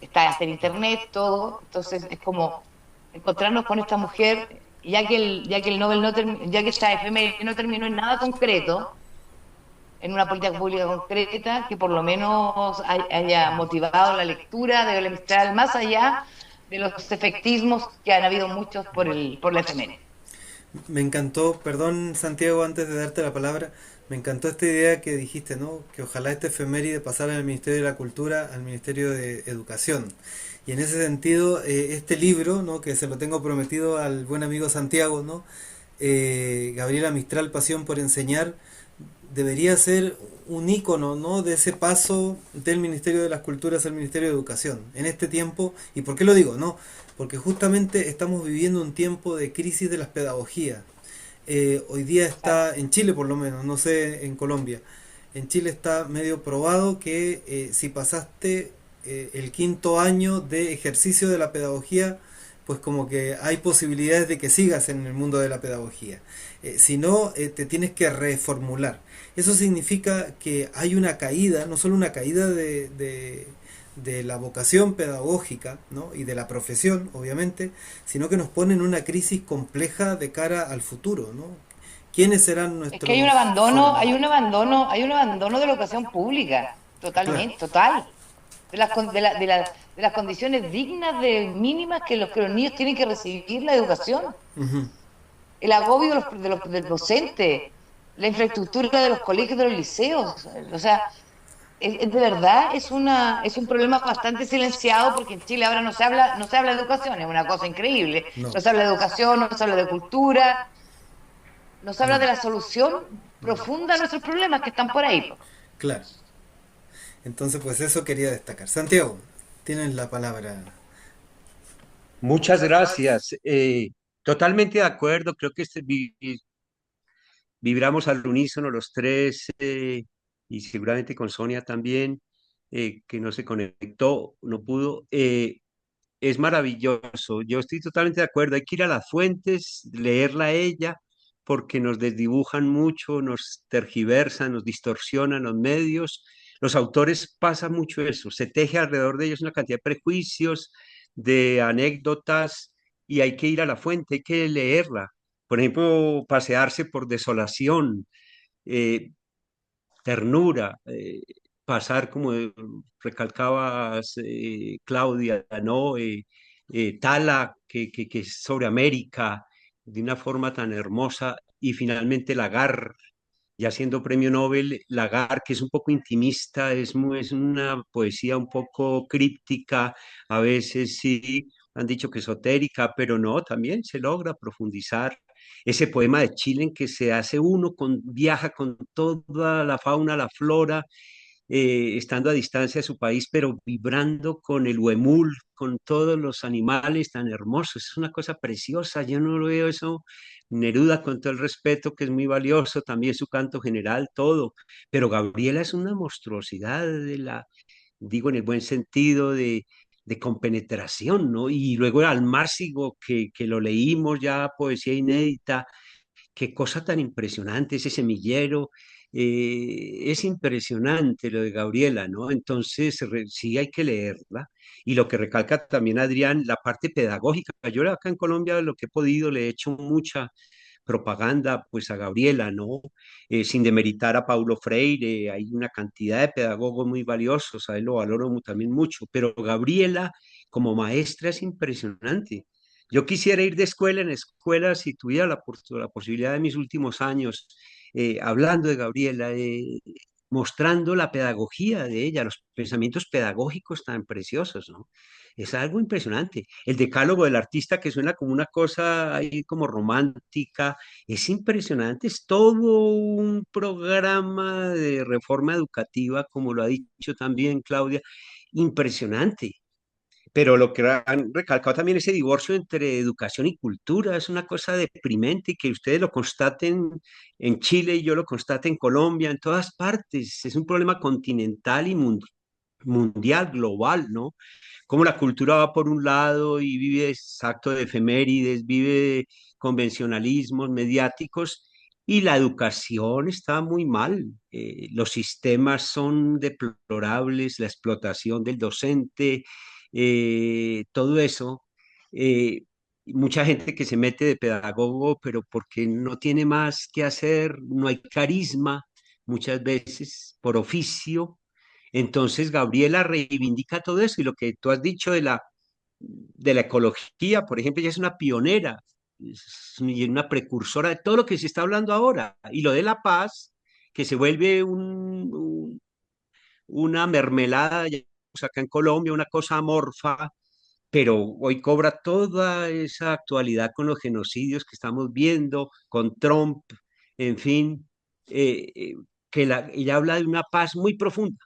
está hasta en internet, todo, entonces es como encontrarnos con esta mujer, ya que el Nobel no ya que esta efeméride no terminó en nada concreto, en una política pública concreta, que por lo menos haya motivado la lectura de Gabriela Mistral, más allá de los efectismos que han habido muchos por la efeméride. Me encantó, perdón Santiago, antes de darte la palabra, me encantó esta idea que dijiste, ¿no? Que ojalá este efeméride pasara del Ministerio de la Cultura al Ministerio de Educación. Y en ese sentido, este libro, ¿no? Que se lo tengo prometido al buen amigo Santiago, ¿no? Gabriela Mistral, Pasión por Enseñar, debería ser un ícono, ¿no? De ese paso del Ministerio de las Culturas al Ministerio de Educación en este tiempo. ¿Y por qué lo digo? No, porque justamente estamos viviendo un tiempo de crisis de las pedagogías. Hoy día está, en Chile por lo menos, no sé en Colombia, en Chile está medio probado que si pasaste el quinto año de ejercicio de la pedagogía, pues como que hay posibilidades de que sigas en el mundo de la pedagogía. Si no, te tienes que reformular. Eso significa que hay una caída, no solo una caída de la vocación pedagógica, ¿no? Y de la profesión, obviamente, sino que nos pone en una crisis compleja de cara al futuro, ¿no? ¿Quiénes serán Es que hay un nuestros abandono, formadores? hay un abandono de la educación pública, Claro. totalmente, total. De las condiciones dignas de mínimas que los niños tienen que recibir la educación, Ujú. el agobio del docente, la infraestructura de los colegios, de los liceos, o sea, de verdad es un problema bastante silenciado porque en Chile ahora no se habla de educación, es una cosa increíble, No, no se habla de educación, no se habla de cultura, no se habla no, de la solución profunda a nuestros problemas que están por ahí. Po. claro. Entonces, pues eso quería destacar. Santiago, tienes la palabra. Muchas gracias. Totalmente de acuerdo. Creo que vibramos al unísono los tres y seguramente con Sonia también, que no se conectó, no pudo. Es maravilloso. Yo estoy totalmente de acuerdo. Hay que ir a las fuentes, leerla a ella, porque nos desdibujan mucho, nos tergiversan, nos distorsionan los medios. Los autores pasa mucho eso. Se teje alrededor de ellos una cantidad de prejuicios, de anécdotas, y hay que ir a la fuente, hay que leerla. Por ejemplo, pasearse por Desolación, eh, ternura, pasar, como recalcabas, Claudia, ¿no? Tala, que es sobre América, de una forma tan hermosa, y finalmente Lagar, ya siendo premio Nobel, Lagar, que es un poco intimista, es una poesía un poco críptica, a veces sí, han dicho que esotérica, pero no, también se logra profundizar. Ese poema de Chile en que se hace uno, viaja con toda la fauna, la flora, estando a distancia de su país, pero vibrando con el huemul, con todos los animales tan hermosos. Es una cosa preciosa. Yo no lo veo eso. Neruda, con todo el respeto, que es muy valioso, también su canto general, todo. Pero Gabriela es una monstruosidad digo en el buen sentido de compenetración, ¿no? Y luego Almácigo, que lo leímos ya, poesía inédita. Qué cosa tan impresionante ese semillero. Es impresionante lo de Gabriela, ¿no? Entonces, sí hay que leerla. Y lo que recalca también Adrián, la parte pedagógica. Yo acá en Colombia lo que he podido le he hecho mucha propaganda pues a Gabriela, ¿no? Sin demeritar a Paulo Freire, hay una cantidad de pedagogos muy valiosos, a él lo valoro también mucho, pero Gabriela como maestra es impresionante. Yo quisiera ir de escuela en escuela si tuviera la posibilidad de mis últimos años, hablando de Gabriela, mostrando la pedagogía de ella, los pensamientos pedagógicos tan preciosos, ¿no? Es algo impresionante. El decálogo del artista que suena como una cosa ahí como romántica, es impresionante, es todo un programa de reforma educativa, como lo ha dicho también Claudia, impresionante. Pero lo que han recalcado también ese divorcio entre educación y cultura es una cosa deprimente y que ustedes lo constaten en Chile y yo lo constate en Colombia, en todas partes. Es un problema continental y mundial, global, ¿no? Como la cultura va por un lado y vive exacto de efemérides, vive de convencionalismos mediáticos Y la educación está muy mal. Los sistemas son deplorables, la explotación del docente, todo eso. Eh, Mucha gente que se mete de pedagogo, pero porque no tiene más que hacer, no hay carisma, muchas veces por oficio. Entonces, Gabriela reivindica todo eso y lo que tú has dicho de la ecología, por ejemplo, ella es una pionera y una precursora de todo lo que se está hablando ahora. Y lo de la paz, que se vuelve una mermelada, ya acá en Colombia, una cosa amorfa, pero hoy cobra toda esa actualidad con los genocidios que estamos viendo, con Trump, en fin, eh, eh, ella habla de una paz muy profunda,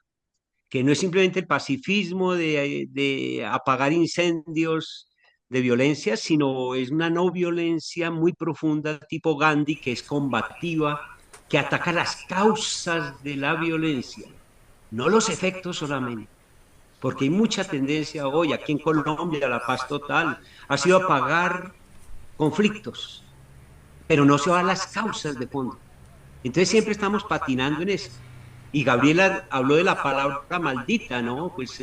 que no es simplemente el pacifismo de apagar incendios de violencia, sino es una no violencia muy profunda, tipo Gandhi, que es combativa, que ataca las causas de la violencia, no los efectos solamente. Porque hay mucha tendencia hoy, aquí en Colombia, la paz total ha sido apagar conflictos, pero no se va a las causas de fondo. Entonces siempre estamos patinando en eso. Y Gabriela habló de la palabra maldita, ¿no? Pues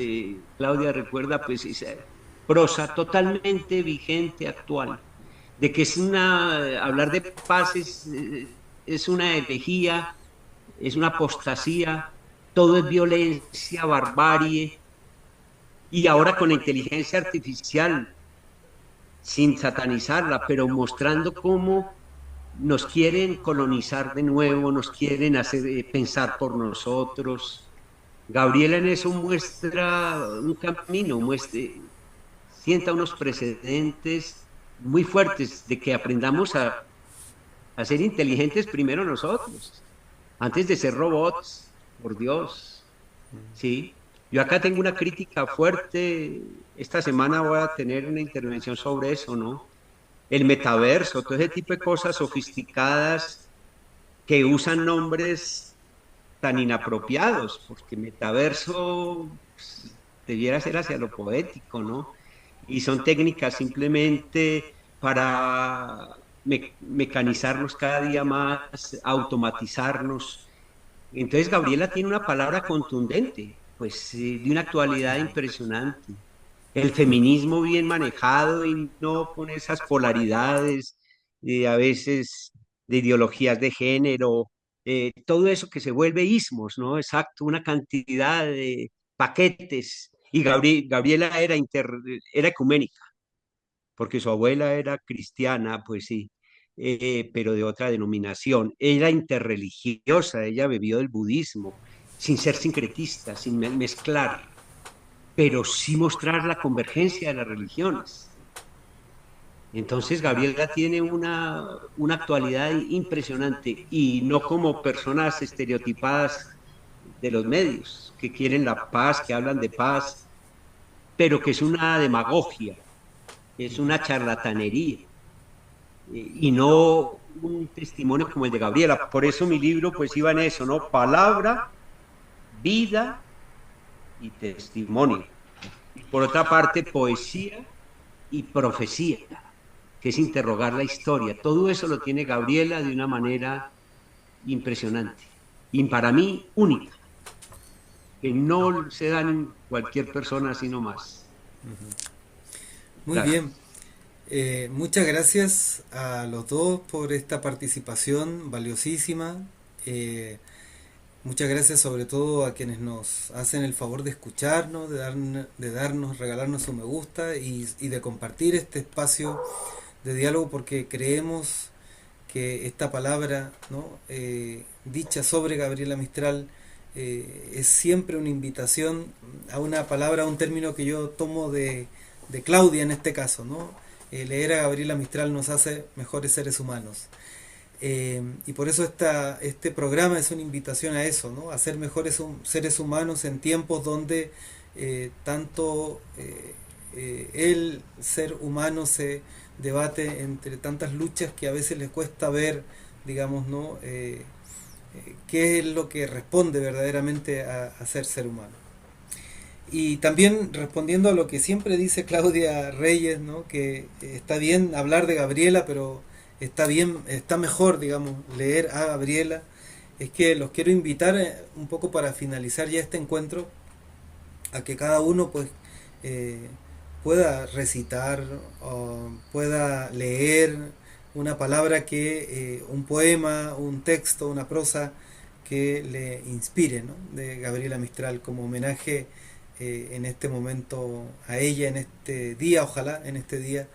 Claudia recuerda, pues esa prosa totalmente vigente, actual, de que es hablar de paz es una herejía, es una apostasía, todo es violencia, barbarie, y ahora con la inteligencia artificial, sin satanizarla, pero mostrando cómo nos quieren colonizar de nuevo, nos quieren hacer pensar por nosotros. Gabriela en eso muestra un camino, sienta unos precedentes muy fuertes de que aprendamos a ser inteligentes primero nosotros, antes de ser robots, por Dios, ¿sí? Yo acá tengo una crítica fuerte, esta semana voy a tener una intervención sobre eso, ¿no? El metaverso, todo ese tipo de cosas sofisticadas que usan nombres tan inapropiados, porque metaverso pues, debiera ser hacia lo poético, ¿no? Y son técnicas simplemente para mecanizarnos cada día más, automatizarnos. Entonces Gabriela tiene una palabra contundente, pues de una actualidad impresionante. El feminismo bien manejado y no con esas polaridades a veces de ideologías de género, todo eso que se vuelve ismos, ¿no? Exacto, una cantidad de paquetes. Y Gabriela era ecuménica, porque su abuela era cristiana, pues sí, pero de otra denominación. Era interreligiosa, ella bebió del budismo, sin ser sincretista, sin mezclar, pero sí mostrar la convergencia de las religiones. Entonces Gabriela tiene una actualidad impresionante y no como personas estereotipadas de los medios que quieren la paz, que hablan de paz, pero que es una demagogia, es una charlatanería y no un testimonio como el de Gabriela. Por eso mi libro pues iba en eso, ¿no? Palabra, vida y testimonio. Por otra parte, poesía y profecía, que es interrogar la historia. Todo eso lo tiene Gabriela de una manera impresionante y para mí única, que no se dan en cualquier persona sino más. Muy Claro. bien. Muchas gracias a los dos por esta participación valiosísima. Eh, Muchas gracias sobre todo a quienes nos hacen el favor de escucharnos, de darnos, regalarnos su me gusta y de compartir este espacio de diálogo porque creemos que esta palabra, ¿no? Dicha sobre Gabriela Mistral es siempre una invitación a una palabra, a un término que yo tomo de Claudia en este caso, ¿no? Leer a Gabriela Mistral nos hace mejores seres humanos. Y por eso este programa es una invitación a eso, ¿no? A ser mejores seres humanos en tiempos donde tanto el ser humano se debate entre tantas luchas que a veces les cuesta ver, digamos, ¿no? Qué es lo que responde verdaderamente a ser humano. Y también respondiendo a lo que siempre dice Claudia Reyes, ¿no? Que está bien hablar de Gabriela, pero está bien, está mejor, digamos, leer a Gabriela, es que los quiero invitar un poco para finalizar ya este encuentro a que cada uno pues eh, pueda recitar o pueda leer una palabra que un poema, un texto, una prosa que le inspire, ¿no? De Gabriela Mistral como homenaje en este momento a ella, en este día, ojalá en este día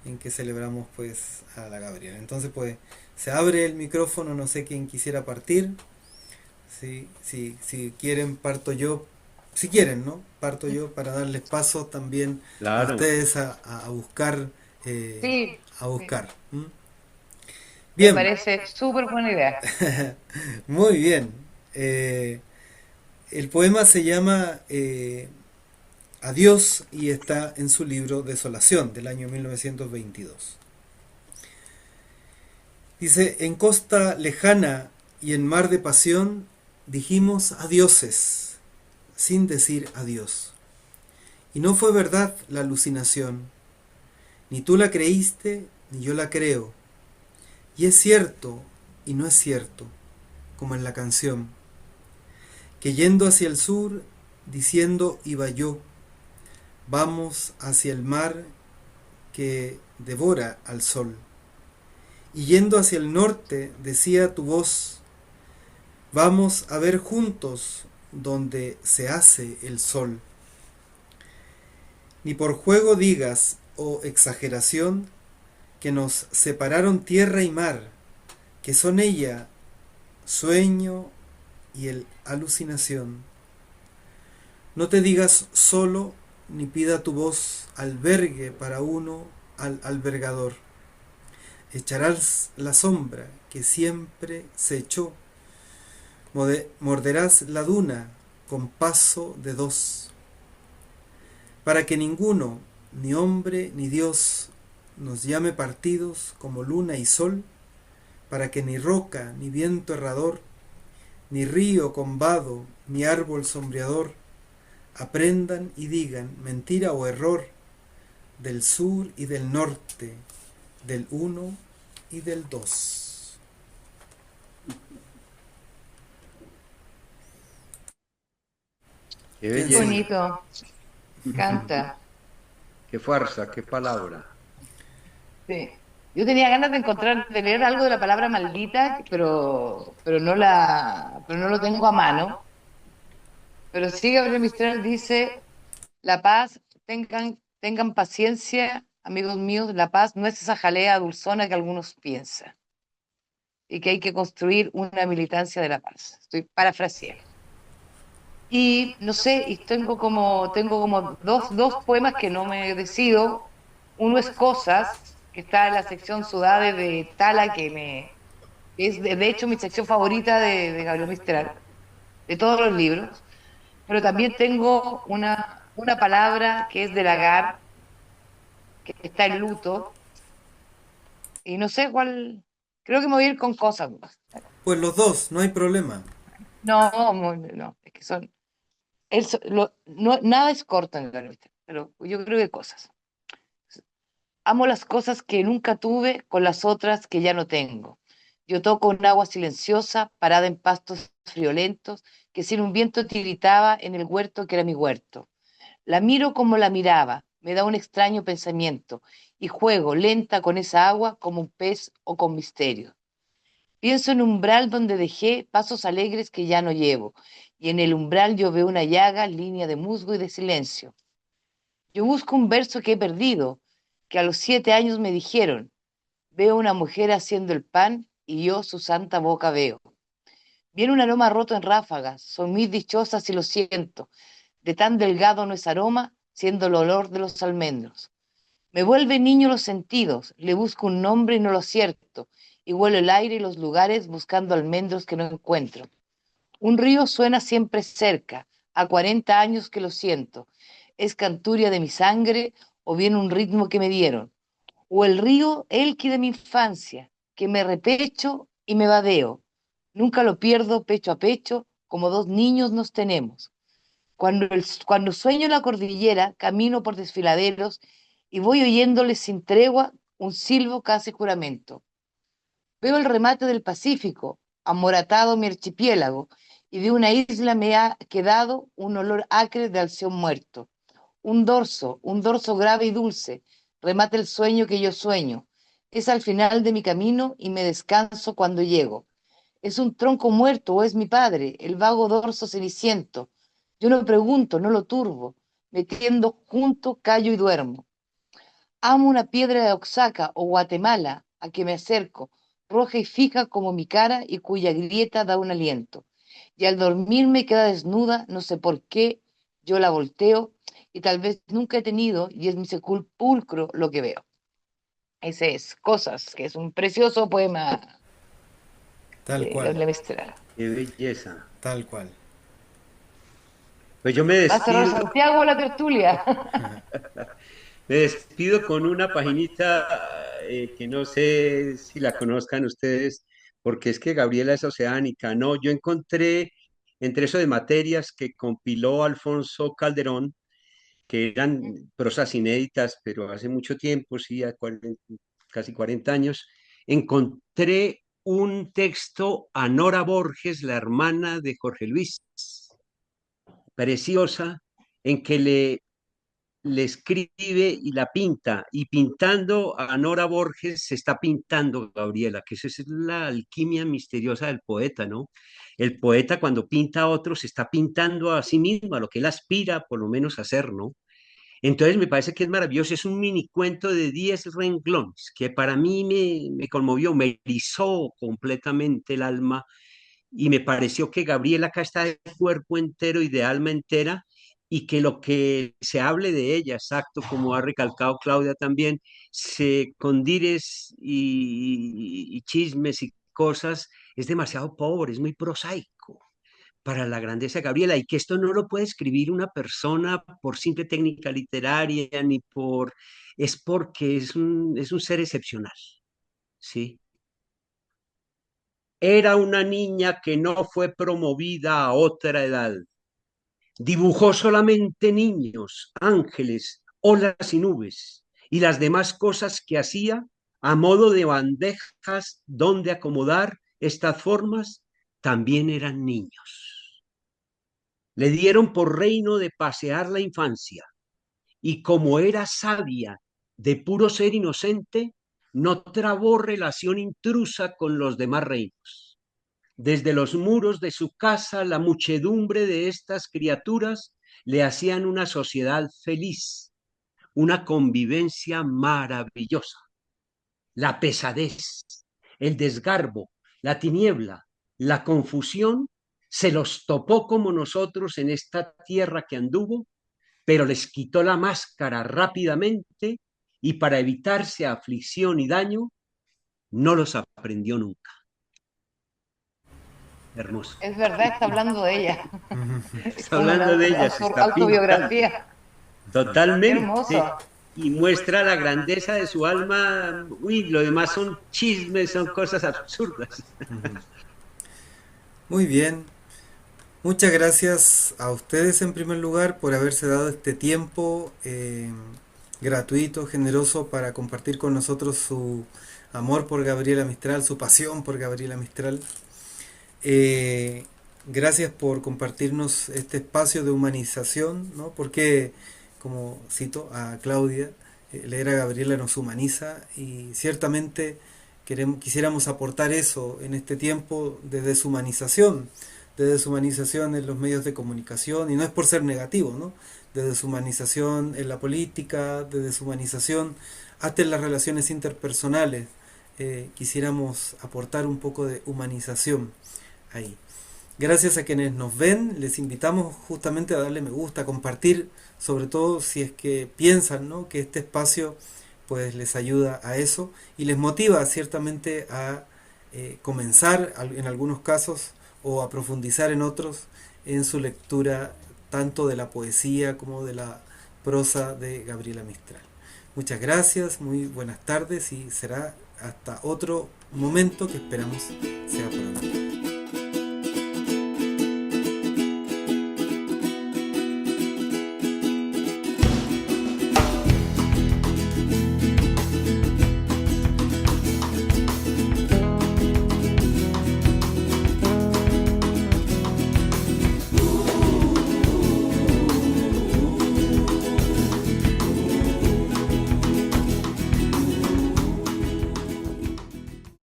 en que celebramos pues a la Gabriela. Entonces pues se abre el micrófono, no sé quién quisiera partir. Si quieren, parto yo. Si quieren, ¿no? Parto yo para darles paso también a Claro. ustedes a buscar. eh, Sí, a sí, buscar. ¿M? me Bien, parece súper buena idea. muy bien. El poema se llama Adiós y está en su libro Desolación del año 1922. Dice, en costa lejana y en mar de pasión dijimos adioses sin decir adiós. Y no fue verdad la alucinación, ni tú la creíste, ni yo la creo. Y es cierto, y no es cierto, como en la canción, que yendo hacia el sur, diciendo iba yo, vamos hacia el mar que devora al sol. Y yendo hacia el norte, decía tu voz, vamos a ver juntos donde se hace el sol. Ni por juego digas, o exageración, que nos separaron tierra y mar, que son ella sueño y el alucinación. No te digas solo, ni pida tu voz albergue para uno al albergador. Echarás la sombra que siempre se echó, morderás la duna con paso de dos, para que ninguno, ni hombre ni Dios, nos llame partidos como luna y sol, para que ni roca, ni viento errador, ni río combado, ni árbol sombreador, aprendan y digan mentira o error del sur y del norte, del uno y del dos. Qué ¿Quién Qué sigue? belleza, bonito, canta. qué fuerza, qué palabra. Sí. Yo tenía ganas de encontrar, de leer algo de la palabra maldita, pero no lo tengo a mano. Pero sí, Gabriel Mistral dice, la paz, tengan paciencia, amigos míos, la paz no es esa jalea dulzona que algunos piensan y que hay que construir una militancia de la paz. Estoy parafraseando. Y no sé, y tengo como dos poemas que no me decido. Uno es Cosas, que está en la sección Ciudades de Tala, que es de hecho mi sección favorita de Gabriel Mistral, de todos los libros. Pero también tengo una palabra que es de Lagar, que está en luto, y no sé cuál, creo que me voy a ir con Cosas. Pues los dos, no hay problema. No, no, es que son, no, nada es corto en Gabriel Mistral, pero yo creo que Cosas. Amo las cosas que nunca tuve con las otras que ya no tengo. Yo toco un agua silenciosa, parada en pastos friolentos, que sin un viento tiritaba en el huerto que era mi huerto. La miro como la miraba, me da un extraño pensamiento, y juego lenta con esa agua como un pez o con misterio. Pienso en un umbral donde dejé pasos alegres que ya no llevo, y en el umbral yo veo una llaga, línea de musgo y de silencio. Yo busco un verso que he perdido, que a los 7 años me dijeron, veo una mujer haciendo el pan y yo su santa boca veo. Viene un aroma roto en ráfagas, soy muy dichosa si lo siento, de tan delgado no es aroma, siendo el olor de los almendros. Me vuelve niño los sentidos, le busco un nombre y no lo acierto, y vuelo el aire y los lugares buscando almendros que no encuentro. Un río suena siempre cerca, a 40 años que lo siento. Es canturia de mi sangre o bien un ritmo que me dieron. O el río Elqui de mi infancia, que me repecho y me vadeo. Nunca lo pierdo pecho a pecho, como dos niños nos tenemos. Cuando sueño la cordillera, camino por desfiladeros y voy oyéndole sin tregua un silbo casi juramento. Veo el remate del Pacífico, amoratado mi archipiélago, y de una isla me ha quedado un olor acre de alción muerto. Un dorso grave y dulce, remata el sueño que yo sueño. Es al final de mi camino y me descanso cuando llego. Es un tronco muerto o es mi padre, el vago dorso ceniciento. Yo no pregunto, no lo turbo. Me tiendo junto, callo y duermo. Amo una piedra de Oaxaca o Guatemala a que me acerco, roja y fija como mi cara y cuya grieta da un aliento. Y al dormirme queda desnuda, no sé por qué, yo la volteo y tal vez nunca he tenido y es mi sepulcro lo que veo. Ese es Cosas, que es un precioso poema Tal de cual, Gabriela Mistral. Qué belleza. tal cual. Pues yo me Va a cerrar despido, Santiago la tertulia. me despido con una paginita que no sé si la conozcan ustedes, porque es que Gabriela es oceánica. No, yo encontré entre eso de materias que compiló Alfonso Calderón, que eran prosas inéditas, pero hace mucho tiempo, sí, casi 40 años, encontré un texto a Nora Borges, la hermana de Jorge Luis, preciosa, en que le escribe y la pinta, y pintando a Nora Borges se está pintando Gabriela, que esa es la alquimia misteriosa del poeta, ¿no? El poeta cuando pinta a otro se está pintando a sí mismo, a lo que él aspira por lo menos a ser, ¿no? Entonces me parece que es maravilloso, es un mini cuento de 10 renglones que para mí me conmovió, me erizó completamente el alma y me pareció que Gabriela acá está de cuerpo entero y de alma entera y que lo que se hable de ella, exacto, como ha recalcado Claudia también, se condires y chismes y cosas, es demasiado pobre, es muy prosaico para la grandeza de Gabriela y que esto no lo puede escribir una persona por simple técnica literaria ni por... es porque es un ser excepcional, ¿sí? Era una niña que no fue promovida a otra edad. Dibujó solamente niños, ángeles, olas y nubes, y las demás cosas que hacía a modo de bandejas donde acomodar estas formas también eran niños. Le dieron por reino de pasear la infancia, y como era sabia de puro ser inocente, no trabó relación intrusa con los demás reinos. Desde los muros de su casa, la muchedumbre de estas criaturas le hacían una sociedad feliz, una convivencia maravillosa. La pesadez, el desgarbo, la tiniebla, la confusión, se los topó como nosotros en esta tierra que anduvo, pero les quitó la máscara rápidamente y para evitarse aflicción y daño, no los aprendió nunca. Hermoso. Es verdad, está hablando de ella. Es Está como hablando una de ella, se está pintando autobiografía. Qué totalmente hermoso. y muestra la grandeza de su alma. Uy, lo demás son chismes, son cosas absurdas. Muy bien. Muchas gracias a ustedes en primer lugar por haberse dado este tiempo gratuito, generoso para compartir con nosotros su amor por Gabriela Mistral, su pasión por Gabriela Mistral. Eh, Gracias por compartirnos este espacio de humanización, ¿no? Porque, como cito a Claudia, leer a Gabriela nos humaniza y ciertamente quisiéramos aportar eso en este tiempo de deshumanización en los medios de comunicación, y no es por ser negativo, ¿no? De deshumanización en la política, de deshumanización hasta en las relaciones interpersonales. Quisiéramos aportar un poco de humanización ahí. Gracias a quienes nos ven, les invitamos justamente a darle me gusta, a compartir, sobre todo si es que piensan, ¿no?, que este espacio pues les ayuda a eso y les motiva ciertamente a comenzar en algunos casos o a profundizar en otros en su lectura tanto de la poesía como de la prosa de Gabriela Mistral. Muchas gracias, muy buenas tardes y será hasta otro momento que esperamos sea pronto.